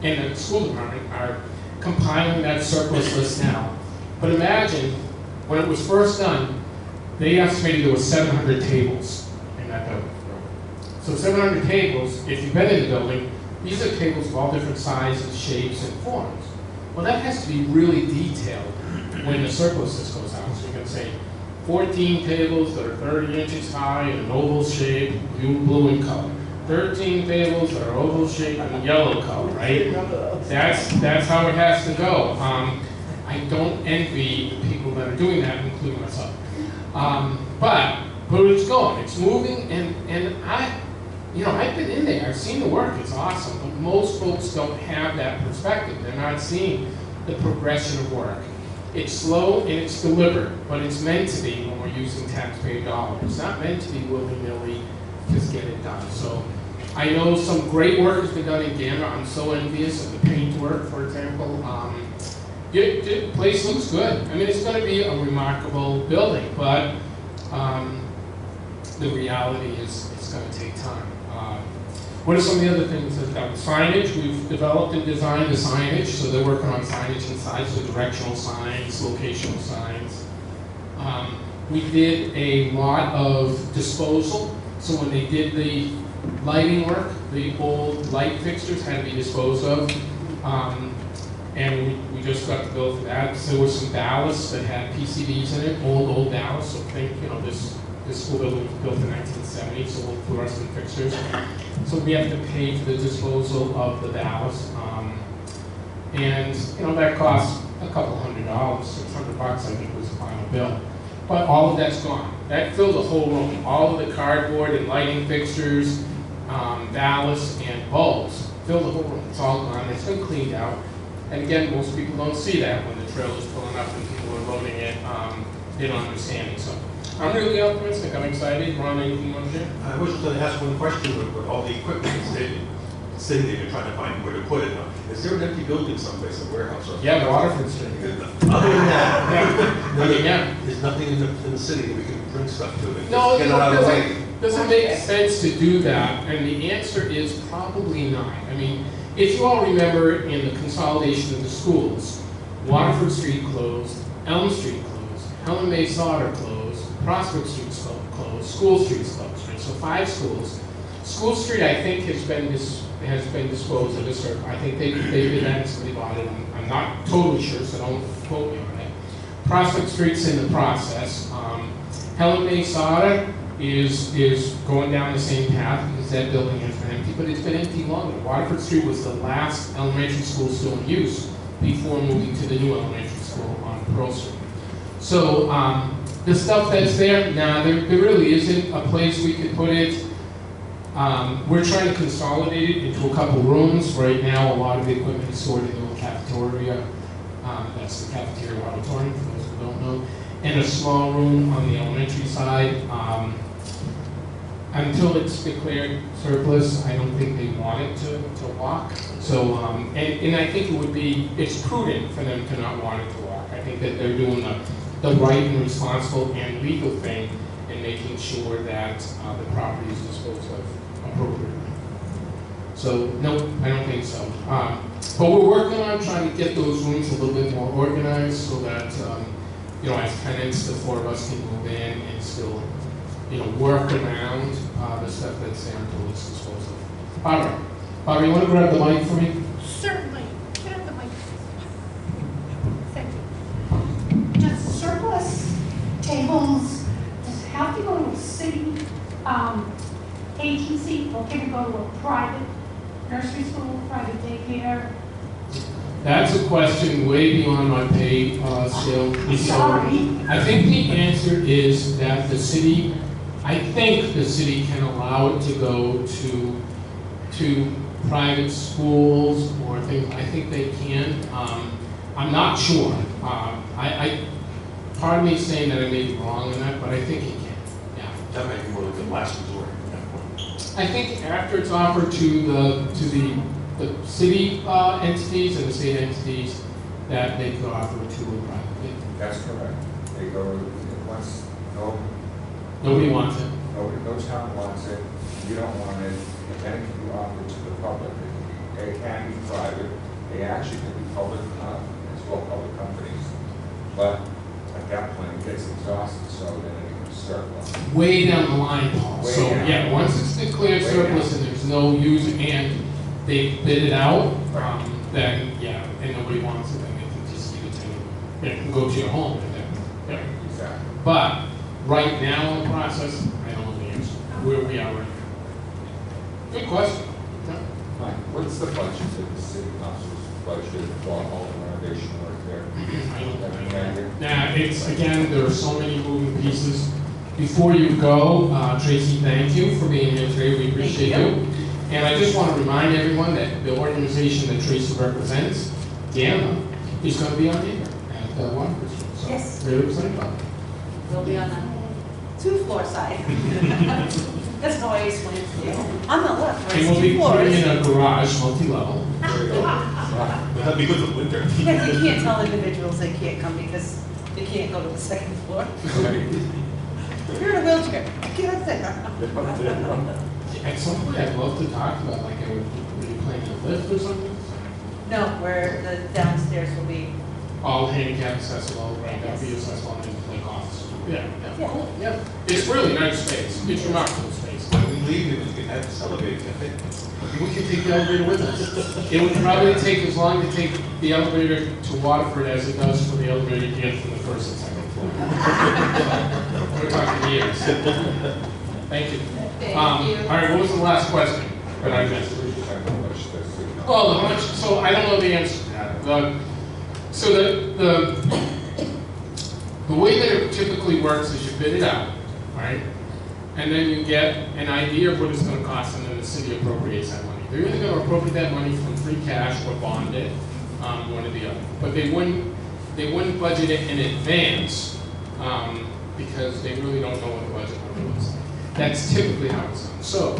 and the school department are compiling that surplus list now. But imagine, when it was first done, they estimated there were 700 tables in that building. So 700 tables, if you've been in the building, these are tables of all different sizes, shapes, and forms. Well, that has to be really detailed when the surplus list goes out. So you can say 14 tables that are 30 inches high in an oval shape, blue in color. 13 tables that are oval shaped and yellow color, right? That's how it has to go. I don't envy the people that are doing that, including myself. But it's going, it's moving, and I've been in there, I've seen the work, it's awesome, but most folks don't have that perspective. They're not seeing the progression of work. It's slow and it's deliberate, but it's meant to be when we're using taxpayer dollars. It's not meant to be willy-nilly, just get it done. So I know some great work has been done in Gardner. I'm so envious of the paint work, for example. The place looks good. I mean, it's going to be a remarkable building, but the reality is it's going to take time. What are some of the other things that's done? Signage, we've developed and designed the signage, so they're working on signage inside, so directional signs, locational signs. We did a lot of disposal, so when they did the lighting work, the old light fixtures had to be disposed of. And we just got the bill for that. So there was some ballasts that had PCBs in it, old ballasts. So think, this school building was built in 1970, so old fluorescent fixtures. So we have to pay for the disposal of the ballast. And that cost a couple $100, $600 I think was the final bill. But all of that's gone. That filled the whole room. All of the cardboard and lighting fixtures, ballast and bulbs filled the whole room. It's all gone. It's been cleaned out. And again, most people don't see that when the trailer's pulling up and people are loading it. They don't understand it. So I'm really optimistic. I'm excited. Ron, anything you want to share? I was just going to ask one question with all the equipment that's sitting there, you're trying to find where to put it. Is there an empty building someplace, a warehouse? Or Yeah, Waterford Street. Other than that, Yeah. there's nothing in the city that we can bring stuff to. No, Get it out of the way. doesn't make sense to do that, and the answer is probably not. I mean, if you all remember in the consolidation of the schools, Waterford Street closed, Elm Street closed, Helen May Sauter closed, Prospect Street closed, School Street's closed, right? So 5 schools. School Street, I think, has been disposed of. I think they did that and somebody bought it. I'm not totally sure, so don't quote me on it. Prospect Street's in the process. Helen May Sauter is going down the same path because that building has been empty, but it's been empty longer. Waterford Street was the last elementary school still in use before moving to the new elementary school on Pearl Street. So the stuff that's there, there really isn't a place we could put it. We're trying to consolidate it into a couple rooms. Right now, a lot of the equipment is stored in the little cafeteria. That's the cafeteria auditorium, for those who don't know. And a small room on the elementary side. Until it's declared surplus, I don't think they want it to walk. So, and I think it's prudent for them to not want it to walk. I think that they're doing the right and responsible and legal thing in making sure that the property is disposed of appropriately. So, no, I don't think so. But we're working on trying to get those rooms a little bit more organized so that, as tenants, the 4 of us can move in and still work around the stuff that's there until it's disposed of. All right. Bobby, you want to grab the mic for me? Certainly. Get on the mic. Thank you. Does surplus tables have to go to a city agency, or can it go to a private nursery school, private daycare? That's a question way beyond my pay scale. Sorry. I think the answer is that I think the city can allow it to go to private schools or things. I think they can. I'm not sure. Part of me is saying that I may be wrong on that, but I think it can. Yeah. That might be more like the last resort. I think after it's offered to the city entities and the state entities, that they could offer it to a private. That's correct. They go, once, Nobody wants it. no town wants it, you don't want it, and then it can be offered to the public. It can be private, they actually can be public, as well, public companies. But at that point, it gets exhausted, so then it becomes surplus. Way down the line, Paul. Way So down. yeah, once it's declared Way surplus down. and there's no use, and they bid it out, then, yeah, and nobody wants it, then they can just give it to you. It can go to your home, and then, yeah. Exactly. But, right now in the process, I don't know the answer, where we are right now. Good question. Yeah. Mike, what's the budget that the city council's budget for all the renovation work there? I don't know. Any idea? Now, it's, again, there are so many moving pieces. Before you go, Tracy, thank you for being here today, we appreciate you. And I just want to remind everyone that the organization that Tracy represents, Gardner, is going to be on here at Waterford Street. So, Yes. really excited about it. We'll be on that. Two-floor side. That's how I explain it to you. On the left, where And it's we'll be two putting floors. in a garage, multi-level. That'd be good for winter. Yeah, you can't tell individuals they can't come because they can't go to the second floor. You're in a wheelchair, get up there. At some point, I'd love to talk about, like, were you planning a lift or something? No, where the downstairs will be, All handicap accessible, right, that'd be Yes. accessible and like office. Yeah, yeah, Yeah. cool, yeah. It's really nice space, it's remarkable space. When we leave, we can have this elevator, I think. We can take the elevator with us. It would probably take as long to take the elevator to Waterford as it does for the elevator to get from the first and second floor. We're talking years. Thank you. Thank All you. right, what was the last question that I missed? We just have how much the city council. Oh, how much, so I don't know the answer to that. So the way that it typically works is you bid it out, right? And then you get an idea of what it's gonna cost, and then the city appropriates that money. They're either gonna appropriate that money from free cash or bond it, one or the other. But they wouldn't budget it in advance, because they really don't know what the budget number is. That's typically how it's done. So,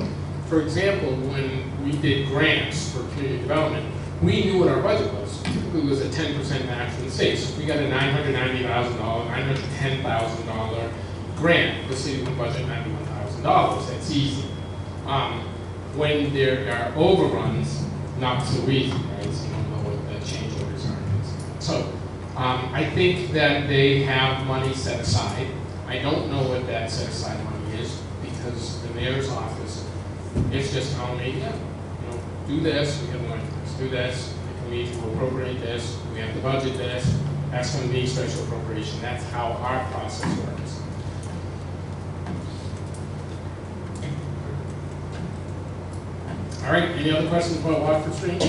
for example, when we did grants for community development, we knew what our budget was. Typically, it was a 10% match from the state. So if we got a $990,000, $910,000 grant, the city would budget $91,000. That's easy. When there are overruns, not so easy, right? So you don't know what the change orders are. So I think that they have money set aside. I don't know what that set aside money is because the mayor's office is just telling me, yeah, do this, we have the money for this, do this, we need to appropriate this, we have to budget this, that's going to be special appropriation. That's how our process works. All right, any other questions about Waterford Street?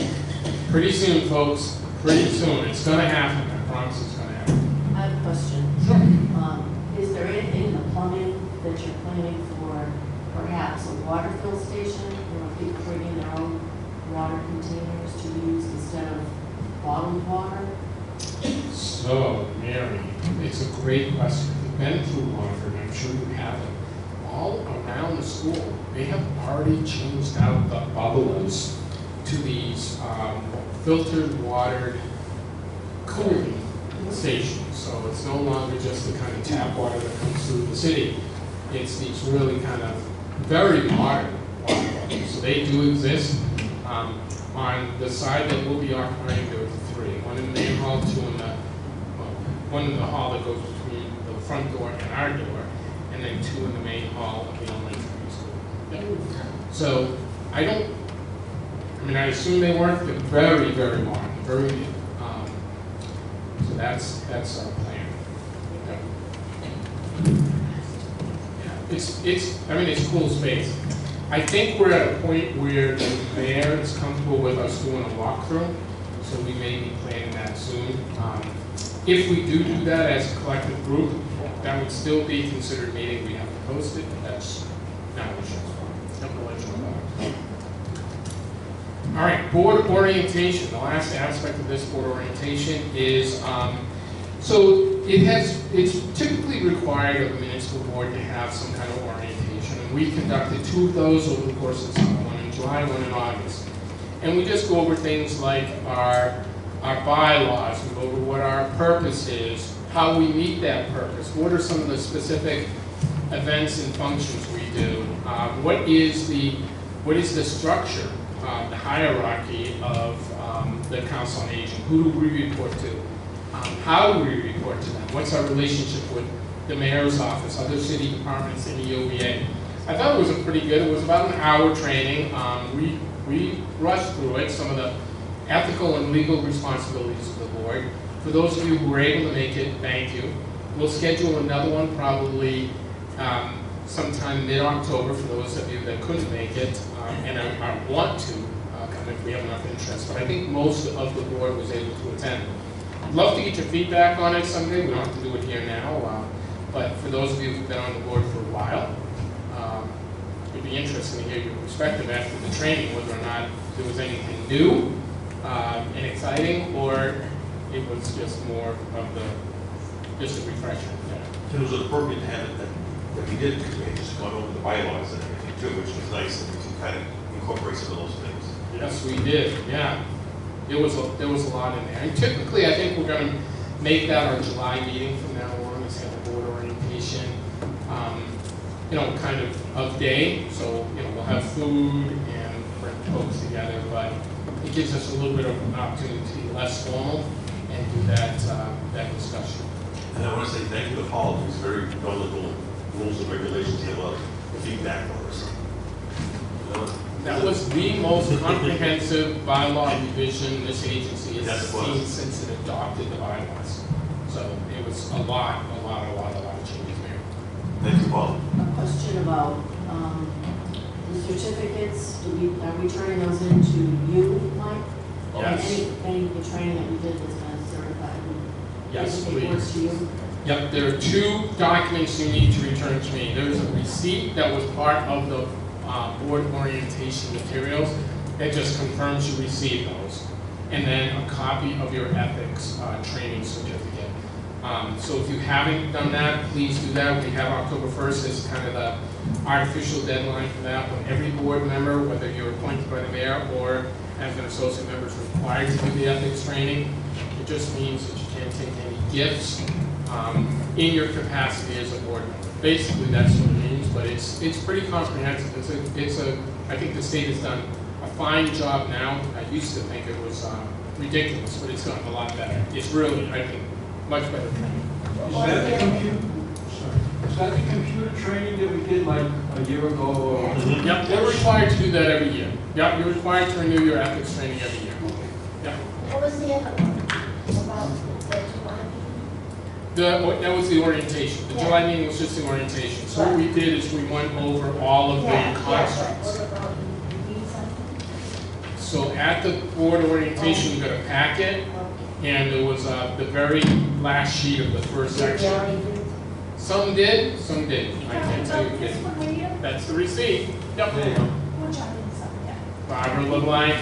Pretty soon, folks, pretty soon. It's going to happen, I promise it's going to happen. I have a question. Sure. Is there anything in the plumbing that you're planning for perhaps a water fill station where people bringing their own water containers to use instead of bottled water? So, Mary, it's a great question. If you've been through Waterford, I'm sure you haven't. All around the school, they have already changed out the bubblers to these filtered watered cooling stations. So it's no longer just the kind of tap water that comes through the city. It's these really kind of very modern water bubblers. So they do exist. On the side that we'll be occupying, there are three. One in the main hall, two in the, well, one in the hall that goes between the front door and our door, and then two in the main hall of the elementary school. So I I assume they weren't, they're very, very modern, very new. So that's our plan. Yeah. It's cool space. I think we're at a point where the mayor is comfortable with us doing a walkthrough, so we may be planning that soon. If we do that as a collective group, that would still be considered a meeting. We have to post it, but that's not an issue. I'll let you know about it. All right, board orientation. The last aspect of this board orientation is, it's typically required of a municipal board to have some kind of orientation. And we conducted 2 of those over the course of the summer, one in July, one in August. And we just go over things like our bylaws, we go over what our purpose is, how we meet that purpose, what are some of the specific events and functions we do, what is the structure, the hierarchy of the Council on Aging, who do we report to, how do we report to them, what's our relationship with the mayor's office, other city departments in the OVA. I thought it was it was about an hour training. We rushed through it, some of the ethical and legal responsibilities of the board. For those of you who were able to make it, thank you. We'll schedule another one probably sometime mid-October for those of you that couldn't make it, and I want to come if we have enough interest. But I think most of the board was able to attend. I'd love to get your feedback on it someday. We don't have to do it here now, but for those of you who've been on the board for a while, it'd be interesting to hear your perspective after the training, whether or not there was anything new and exciting, or it was just more of just a refresher. It was appropriate to have it that we did, because we had just gone over the bylaws and everything too, which was nice, and we could kind of incorporate some of those things. Yes, we did, yeah. There was a lot in there. And typically, I think we're going to make that our July meeting from now on, is have a board orientation, kind of day. So, we'll have food and bring folks together, but it gives us a little bit of an opportunity to be less formal and do that discussion. And I want to say thank you to Paul, who's very knowledgeable rules and regulations, he had a lot of feedback for us. That was the most comprehensive bylaw revision this agency has seen since it adopted the bylaws. So it was a lot of changes there. Thank you, Paul. A question about the certificates, are we turning those into you, Mike? Yes. Any the training that we did that's been certified? Yes, Paperwork to you? Yep, there are two documents you need to return to me. There's a receipt that was part of the board orientation materials that just confirms you received those. And then a copy of your ethics training certificate. So if you haven't done that, please do that. We have October 1st as kind of the artificial deadline for that, when every board member, whether you're appointed by the mayor or as an associate member, is required to do the ethics training. It just means that you can't take any gifts in your capacity as a board member. Basically, that's what it means, but it's pretty comprehensive. I think the state has done a fine job now. I used to think it was ridiculous, but it's gotten a lot better. It's really, I think, much better training. Is that the computer training that we did like a year ago? Or? Yep, they're required to do that every year. Yep, you're required to renew your ethics training every year. Yep. What was the other one about the July? That was the orientation. The July meeting was just the orientation. So what we did is we went over all of the constructs. What about you need something? So at the board orientation, you got a packet, and there was the very last sheet of the first section. Some did, some didn't. I can't tell you who This did. one right here? That's the receipt. Yep. There you go. Which I didn't sign yet. Barbara LeBlanc,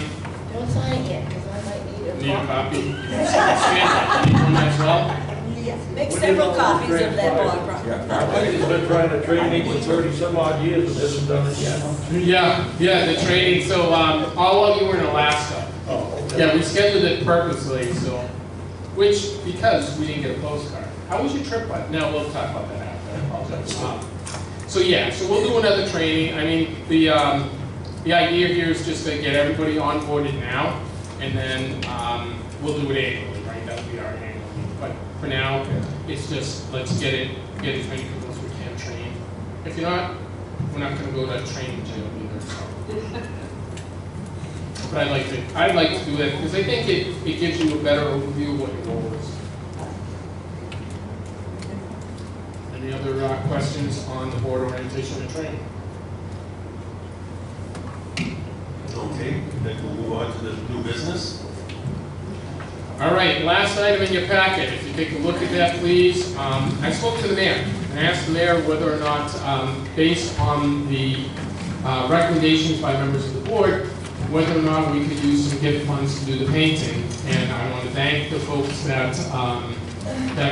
Don't sign it yet, because I might need a need a copy. copy. You can scan that. Need one as well? Make several copies of that, Barbara. I've been trying to train for 30 some odd years and haven't done it yet. Yeah, the training. So all of you were in Alaska. Oh, okay. Yeah, we scheduled it purposely, so, because we didn't get a postcard. How was your trip like? No, we'll talk about that after. I apologize. So yeah, so we'll do another training. I mean, the idea here is just to get everybody onboarded now, and then we'll do it annually, right? That'll be our annual meeting. But for now, it's just, let's get as many people as we can trained. If you're not, we're not gonna go to training jail either, so. But I'd like to do that, because I think it gives you a better overview of what your role is. Any other questions on the board orientation and training? Okay, then we'll move on to the new business. All right, last item in your packet, if you take a look at that, please. I spoke to the mayor, and I asked the mayor whether or not, based on the recommendations by members of the board, whether or not we could use some gift funds to do the painting. And I want to thank the folks that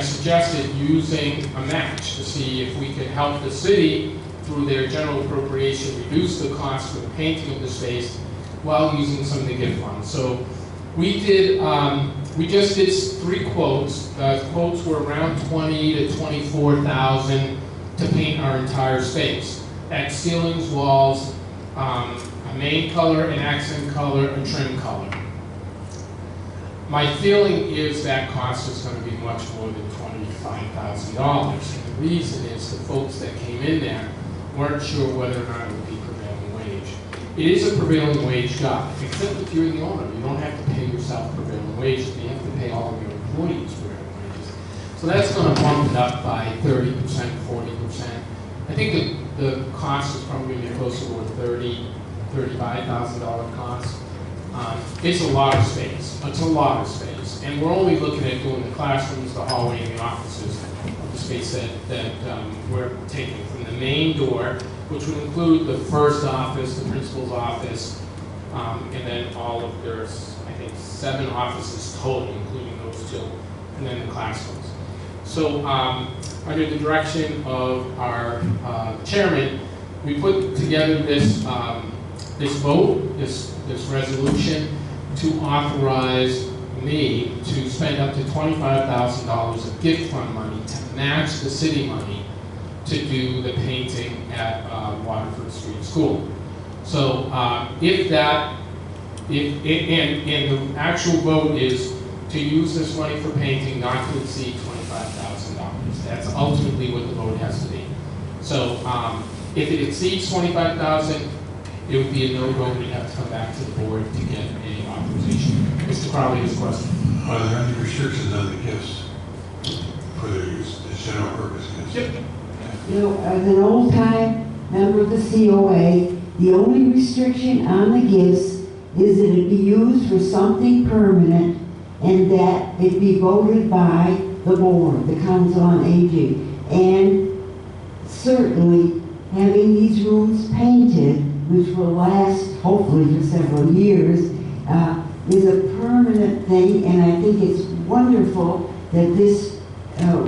suggested using a match to see if we could help the city, through their general appropriation, reduce the cost for the painting of the space while using some of the gift funds. So we just did 3 quotes. The quotes were around $20,000 to $24,000 to paint our entire space. That's ceilings, walls, a main color, an accent color, a trim color. My feeling is that cost is going to be much more than $25,000. And the reason is the folks that came in there weren't sure whether or not it would be prevailing wage. it is a prevailing wage job, except if you're the owner. You don't have to pay yourself prevailing wages, you have to pay all of your employees prevailing wages. So that's going to bump it up by 30%, 40%. I think the cost is probably going to be closer to a $35,000 cost. It's a lot of space. It's a lot of space. And we're only looking at doing the classrooms, the hallway, and the offices of the space that we're taking from the main door, which would include the first office, the principal's office, and then all of there's, I think, 7 offices total, including those 2, and then the classrooms. So under the direction of our chairman, we put together this this resolution to authorize me to spend up to $25,000 of gift fund money to match the city money to do the painting at Waterford Street School. So and the actual vote is to use this money for painting not to exceed $25,000. That's ultimately what the vote has to be. So if it exceeds $25,000, it would be a no-go. We'd have to come back to the board to get a authorization. Mr. Crowley has a question. Are there any restrictions on the gifts for their use, the general purpose gifts? Yep. You know, as an old-time member of the COA, the only restriction on the gifts is that it be used for something permanent and that it be voted by the board, the Council on Aging. And certainly having these rooms painted, which will last hopefully for several years, is a permanent thing, and I think it's wonderful that this,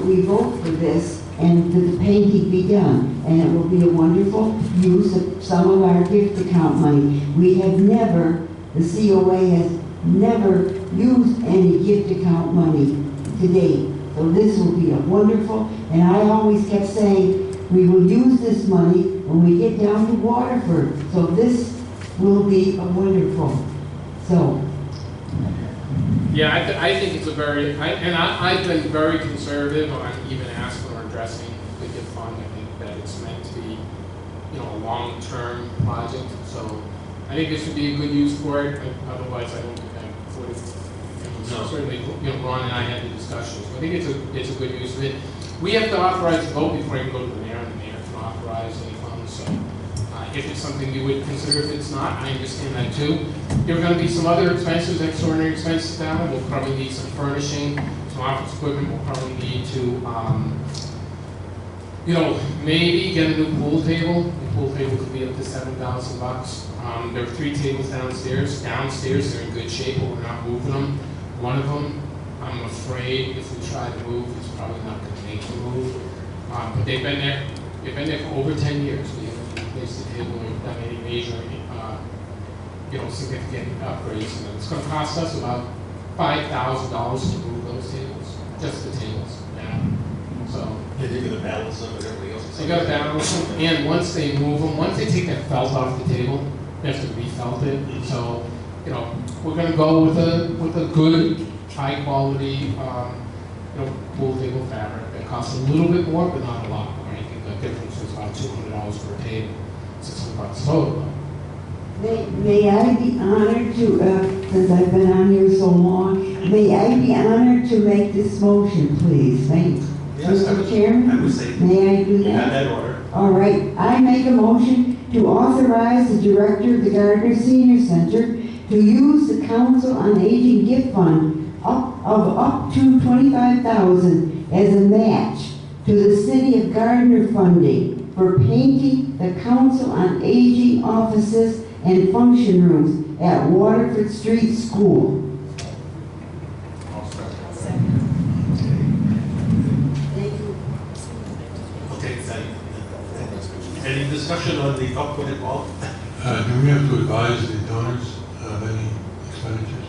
we vote for this and that the painting be done. And it will be a wonderful use of some of our gift account money. We have never, the COA has never used any gift account money to date. So this will be a wonderful, and I always kept saying, we will use this money when we get down to Waterford. So this will be a wonderful. So. Yeah, I think it's a very, I've been very conservative on even asking or addressing the gift fund. I think that it's meant to be, a long-term project. So I think this would be a good use for it. Otherwise, I don't think I would have. Certainly, Ron and I had the discussions. I think it's a good use of it. We have to authorize the vote before I can go to the mayor, and the mayor can authorize any funds. So if it's something you would consider, if it's not, I understand that too. There are going to be some other expenses, extraordinary expenses down. We'll probably need some furnishing, some office equipment. We'll probably need to, maybe get a new pool table. The pool table could be up to $7,000. There are 3 tables downstairs. Downstairs, they're in good shape, but we're not moving them. One of them, I'm afraid, if we try to move, it's probably not going to make the move. But they've been there. They've been there for over 10 years. We haven't replaced the table or done any major, significant upgrades. And it's going to cost us about $5,000 to move those tables, just the tables. Yeah. So. And you're going to balance them with everything else. So you got to balance them, and once they move them, once they take that felt off the table, they have to refelt it. Mm-hmm. So, we're going to go with a good, high quality, pool table fabric that costs a little bit more, but not a lot. I think the difference is about $200 per table, $600 total. May I be honored to, since I've been on here so long, may I be honored to make this motion, please? Thank you. Yes, Mr. Chairman? I would say. May I do that? You have that order. All right. I make a motion to authorize the director of the Gardner Senior Center to use the Council on Aging gift fund up to $25,000 as a match to the City of Gardner funding for painting the Council on Aging offices and function rooms at Waterford Street School. Any discussion on the output involved? Do we have to advise the donors of any expenditures?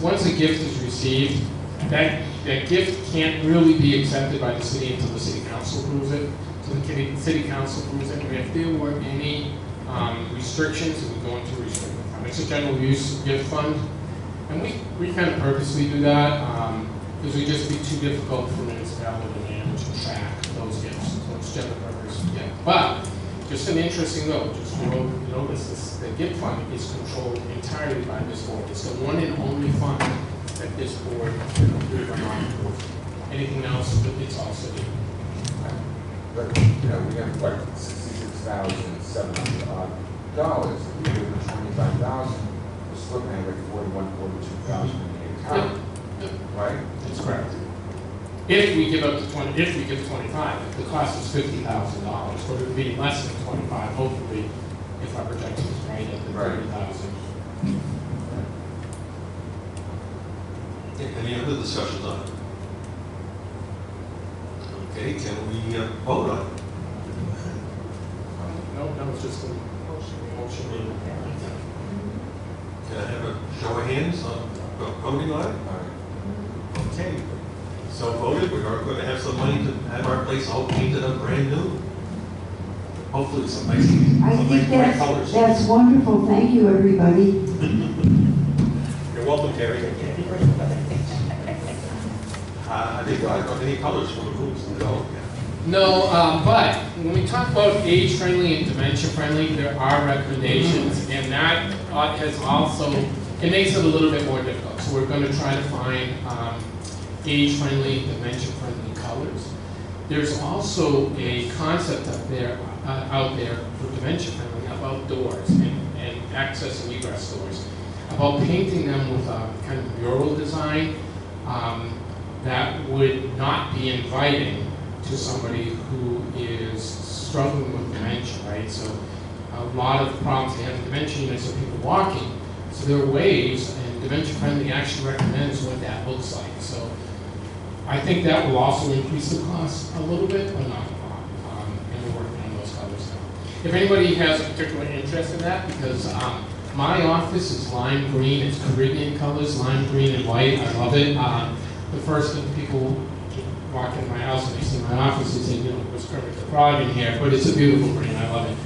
Once a gift is received, that gift can't really be accepted by the city until the city council approves it. So the city council approves it, and if there were any restrictions, it would go into a restricted fund. It's a general use gift fund, and we kind of purposely do that because it would just be too difficult for municipality to manage and track those gifts. So it's whichever covers, yeah. But, just an interesting note, just notice this, the gift fund is controlled entirely by this board. It's the one and only fund that this board can approve or not approve. Anything else, it's all city. But, you know, we have like $66,700. If we give them $25,000, we're still going to have like $42,000 in the account, Yep. right? That's correct. If we give up to 20, if we give 25, the cost is $50,000, but it would be less than 25, hopefully, if our projection is right at the Right. 30,000. Any other discussions on it? Okay, can we vote on it? No, that was just a motion. Can I have a show of hands on voting on it? Okay, so voted, we are going to have some money to have our place all painted up brand new. Hopefully some nice, I some think nice bright colors. that's wonderful. Thank you, everybody. You're welcome, Terry. I think any colors for the rooms? No, but when we talk about age-friendly and dementia-friendly, there are recommendations, and that has also, it makes it a little bit more difficult. So we're going to try to find age-friendly, dementia-friendly colors. There's also a concept out there for dementia-friendly about doors and access and egress doors, about painting them with a kind of mural design that would not be inviting to somebody who is struggling with dementia, right? So a lot of problems they have with dementia units are people walking. So there are ways, and Dementia Friendly actually recommends what that looks like. So I think that will also increase the cost a little bit, but not a lot. And we're working on those colors now. If anybody has a particular interest in that, because my office is lime green, it's Caribbean colors, lime green and white, I love it. The first thing people walk in my house and they see my office, they say, you know, what's Kermit the Frog in here, but it's a beautiful green, I love it.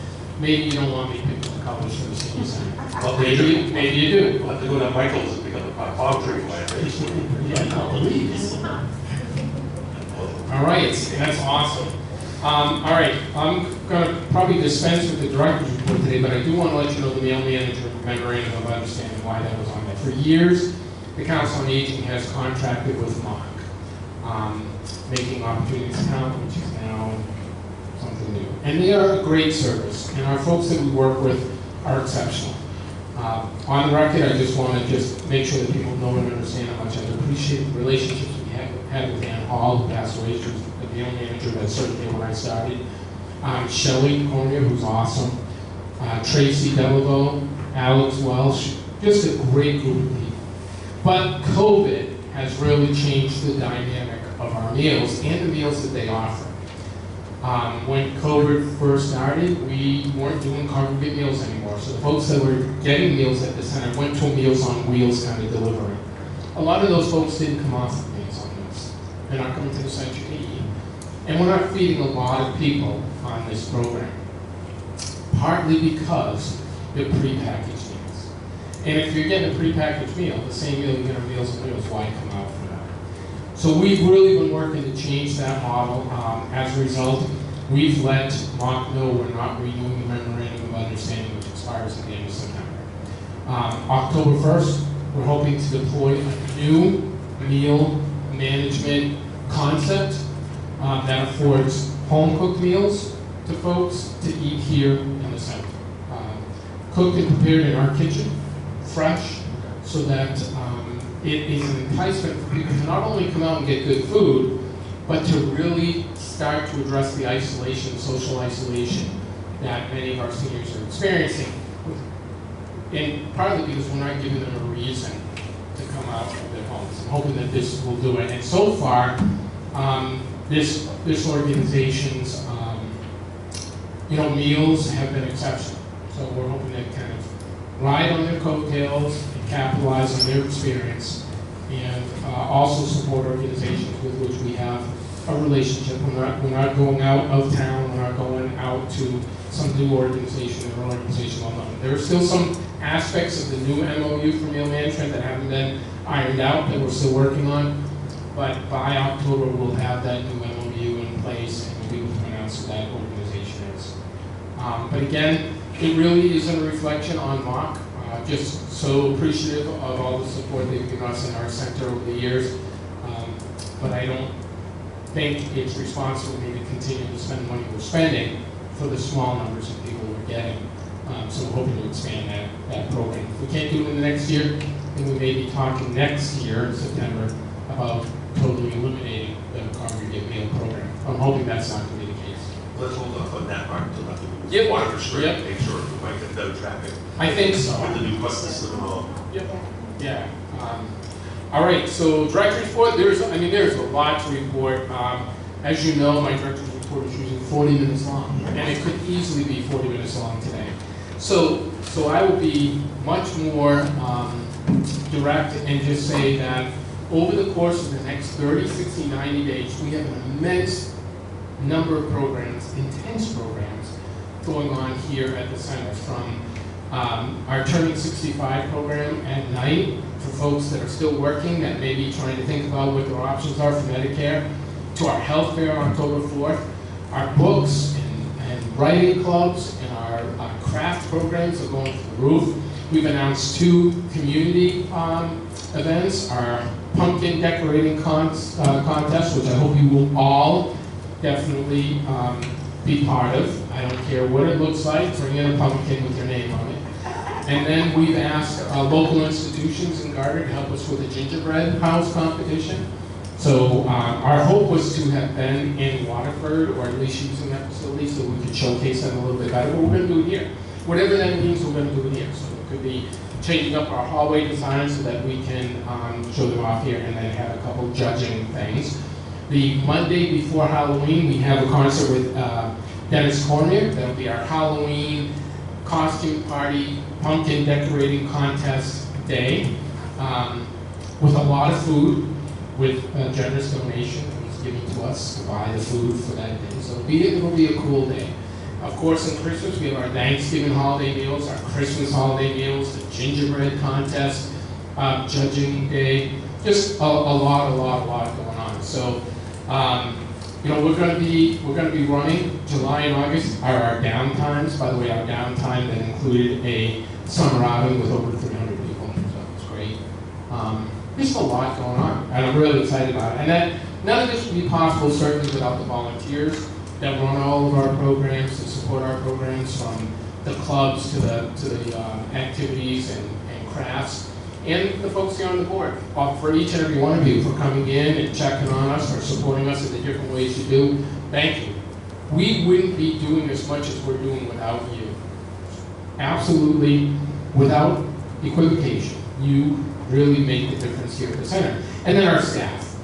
Maybe you don't want me picking the colors for the senior center. Well, Maybe you do. We'll have to go to Michael's and pick up a palm tree plantation. Yeah, no, please. All right, that's awesome. All right, I'm going to probably dispense with the director's report today, but I do want to let you know the mail manager memorandum of understanding why that was on there. For years, the Council on Aging has contracted with MOC, making opportunities count, which is now something new. And they are a great service, and our folks that we work with are exceptional. On the record, I just want to make sure that people know and understand how much I appreciate the relationships we had with Ann Hall, who passed away. She was the mail manager that served me when I started. Shelley Cormier, who's awesome. Tracy Delaveau, Alex Welsh, just a great group of people. But COVID has really changed the dynamic of our meals and the meals that they offer. When COVID first started, we weren't doing congregate meals anymore. So the folks that were getting meals at the center went to a Meals on Wheels kind of delivery. A lot of those folks didn't come off of Meals on Wheels. They're not coming to the center to eat. And we're not feeding a lot of people on this program, partly because they're prepackaged meals. And if you're getting a prepackaged meal, the same meal you get on Meals on Wheels, why come out for that? So we've really been working to change that model. As a result, we've let MOC know we're not renewing the memorandum of understanding, which expires at the end of September. October 1st, we're hoping to deploy a new meal management concept that affords home-cooked meals to folks to eat here in the center. Cooked and prepared in our kitchen, fresh, so that it is an enticement for people to not only come out and get good food, but to really start to address the isolation, social isolation that many of our seniors are experiencing. And partly because we're not giving them a reason to come out of their homes. I'm hoping that this will do it. And so far, this organization's meals have been exceptional. So we're hoping to kind of ride on their coattails and capitalize on their experience, and also support organizations with which we have a relationship. We're not going out of town. We're not going out to some new organization or organization alone. There are still some aspects of the new MOU for meal management that haven't been ironed out that we're still working on. But by October, we'll have that new MOU in place, and we'll be able to announce that But again, it really isn't a reflection on Mark. Just so appreciative of all the support they've given us in our center over the years. But I don't think it's responsible for me to continue to spend the money we're spending for the small numbers of people we're getting. So we're hoping to expand that program. If we can't do it in the next year, then we may be talking next year in September about totally eliminating the congregate meal program. I'm hoping that's not going to be the case. Let's hold off on that part until after Yep. we water straight, Yep. make sure we might get better traffic I think so. with the new bus system and all. Yep. Yeah. All right, so director's report, there's a lot to report. As you know, my director's report is usually 40 minutes long, and it could easily be 40 minutes long today. So I will be much more direct and just say that over the course of the next 30, 60, 90 days, we have an immense number of programs, intense programs, going on here at the center, from our Turning 65 program at night for folks that are still working, that may be trying to think about what their options are for Medicare, to our health fair on October 4th, our books and writing clubs and our craft programs are going through the roof. We've announced 2 community events, our pumpkin decorating contest, which I hope you will all definitely be part of. I don't care what it looks like, bring in a pumpkin with your name on it. And then we've asked local institutions in Gardner to help us with a gingerbread house competition. So our hope was to have been in Waterford, or at least using that facility, so we could showcase them a little bit better, but we're going to do it here. Whatever that means, we're going to do it here. So it could be changing up our hallway design so that we can show them off here, and then have a couple judging things. The Monday before Halloween, we have a concert with Dennis Cormier. That'll be our Halloween costume party, pumpkin decorating contest day, with a lot of food, with a generous donation that he's giving to us to buy the food for that day. So it'll be a cool day. Of course, on Christmas, we have our Thanksgiving holiday meals, our Christmas holiday meals, the gingerbread contest, judging day, just a lot going on. So, we're going to be running. July and August are our downtimes. By the way, our downtime that included a summer outing with over 300 people, so it's great. There's a lot going on, and I'm really excited about it. And that none of this would be possible certainly without the volunteers that run all of our programs, to support our programs, from the clubs to the activities and crafts, and the folks here on the board. For each and every one of you for coming in and checking on us or supporting us in the different ways you do, thank you. We wouldn't be doing as much as we're doing without you. Absolutely, without equivocation. You really make the difference here at the center. And then our staff.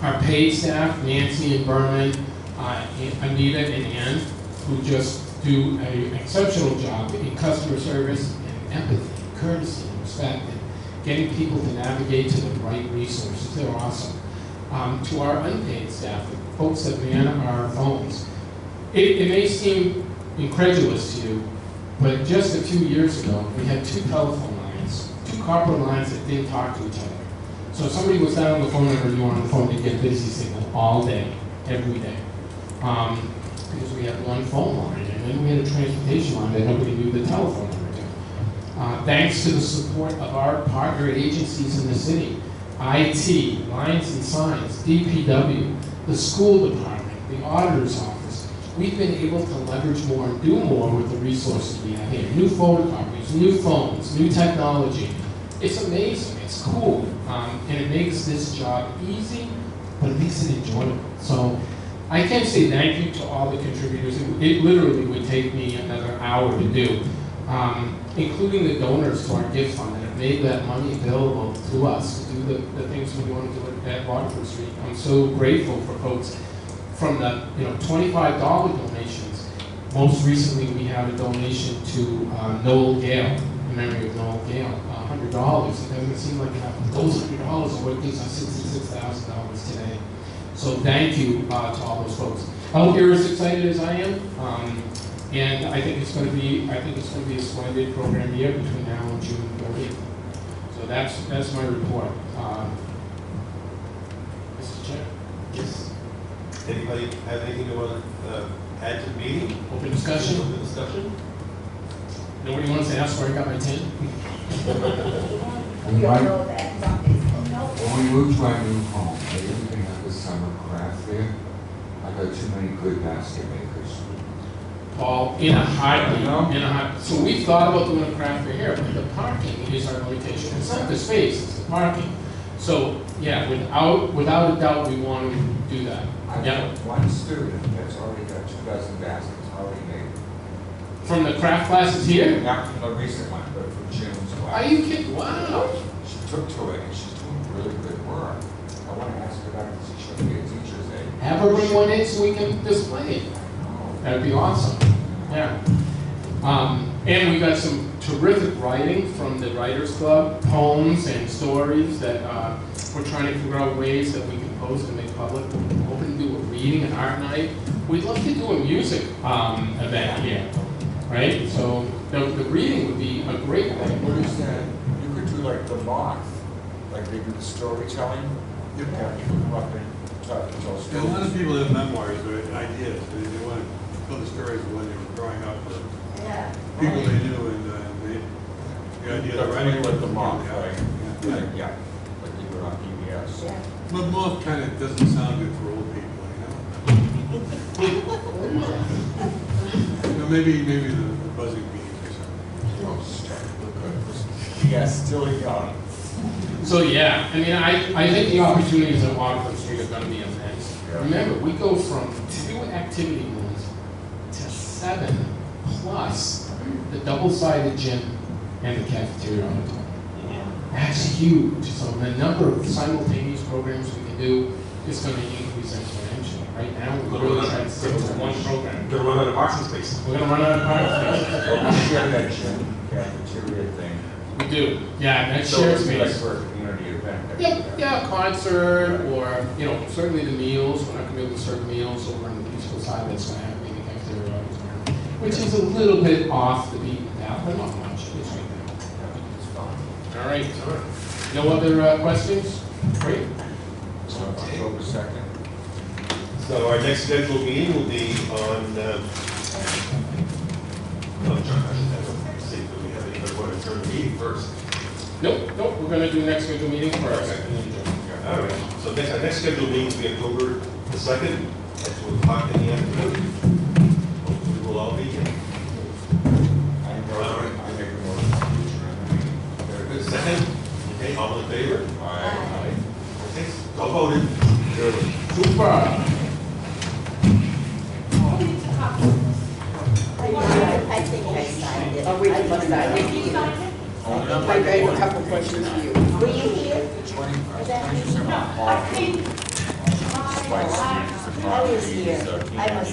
Our paid staff, Nancy and Berman, Anita and Ann, who just do an exceptional job in customer service and empathy, courtesy, and respect, and getting people to navigate to the right resources. They're awesome. To our unpaid staff, the folks that man our phones. It may seem incredulous to you, but just a few years ago, we had 2 telephone lines, 2 corporate lines that didn't talk to each other. So if somebody was down on the phone number, you were on the phone, to get a busy signal all day, every day. Because we had one phone line, and then we had a transportation line that nobody knew the telephone number to. Thanks to the support of our partner agencies in the city, IT, Lines and Signs, DPW, the school department, the auditor's office, we've been able to leverage more and do more with the resources we have here. New photocopies, new phones, new technology. It's amazing, it's cool, and it makes this job easy, but it makes it enjoyable. So I can't say thank you to all the contributors. It literally would take me another hour to do, including the donors to our gift fund that have made that money available to us to do the things we want to do at Waterford Street. I'm so grateful for folks from the $25 donations. Most recently, we had a donation to Noel Gale, in memory of Noel Gale, $100. It doesn't seem like enough. Those $100 are what gives us $66,000 today. So thank you to all those folks. I hope you're as excited as I am, and I think it's going to be a splendid program year between now and June 30th. So that's my report. Mr. Chair. Yes. Anybody have anything they want to add to the meeting? Open discussion? Open discussion? Nobody wants to ask where I got my tin? We don't might- know that, no. When we moved to our new home, I didn't think of the summer craft fair. I got too many good basket makers. Paul, in a heartbeat. So we thought about doing a craft fair here, but the parking is our limitation. It's not the space, it's the parking. So, yeah, without a doubt, we want to do that. I've Yeah. got one student that's already got 2 dozen baskets already made. From the craft classes here? Not from the recent one, but from June's class. Are you kidding? Wow. She took to it and she's doing really good work. I want to ask her about it, she should be a teacher's aide. Have her bring one in so we can display it. That'd be awesome. Yeah. And we got some terrific writing from the Writers Club, poems and stories that we're trying to figure out ways that we can post and make public. We're hoping to do a reading, an art night. We'd love to do a music event here, right? So the reading would be a great thing. What is that? You could do like the moth, like they do the storytelling. You have people come up and tell Yeah, a lot stories. of people have memoirs or ideas, they want to tell the stories of when they were growing up or Yeah. people they knew and the idea of writing. Like the moth, right? Yeah. Like, yeah, like you do on PBS. Yeah. But moth kind of doesn't sound good for old people, you know? Maybe the buzzing bees or something. Oh, stop. Yes, still young. So yeah, I mean, I think the opportunities at Waterford Street are going to be immense. Yeah. Remember, we go from 2 activity rooms to 7 plus the double-sided gym and the cafeteria auditorium. That's huge. So the number of simultaneous programs we can do is going to increase exponentially. Right now, we're really trying to stick to one program. Gonna run out of parking space. We're going to run out of parking spaces. We have that gym cafeteria thing. We do. Yeah, that So shares it'd be like space. for a community event. Yeah, concert, or, certainly the meals, we're not gonna be able to serve meals over on the peaceful side, that's gonna have to be the cafeteria auditorium, which is a little bit off the beaten path, but not much, it's right It's fun. there. All right, no other questions? Great. So October 2nd. So our next scheduled meeting will be on, John, I should have, see, do we have anybody want to adjourn the meeting first? Nope, we're gonna do next scheduled meeting first. Okay. All right, so our next scheduled meeting will be October the 2nd, at 2 o'clock in the afternoon. Hopefully we'll all be here. I make a motion to adjourn the meeting. Second, okay, all in favor? Aye. Okay, all voted. Super. I think I signed it. Oh, wait, I must sign it. I got a couple questions for you. Were you here? 20% off. I think, Spice, the I was here. I must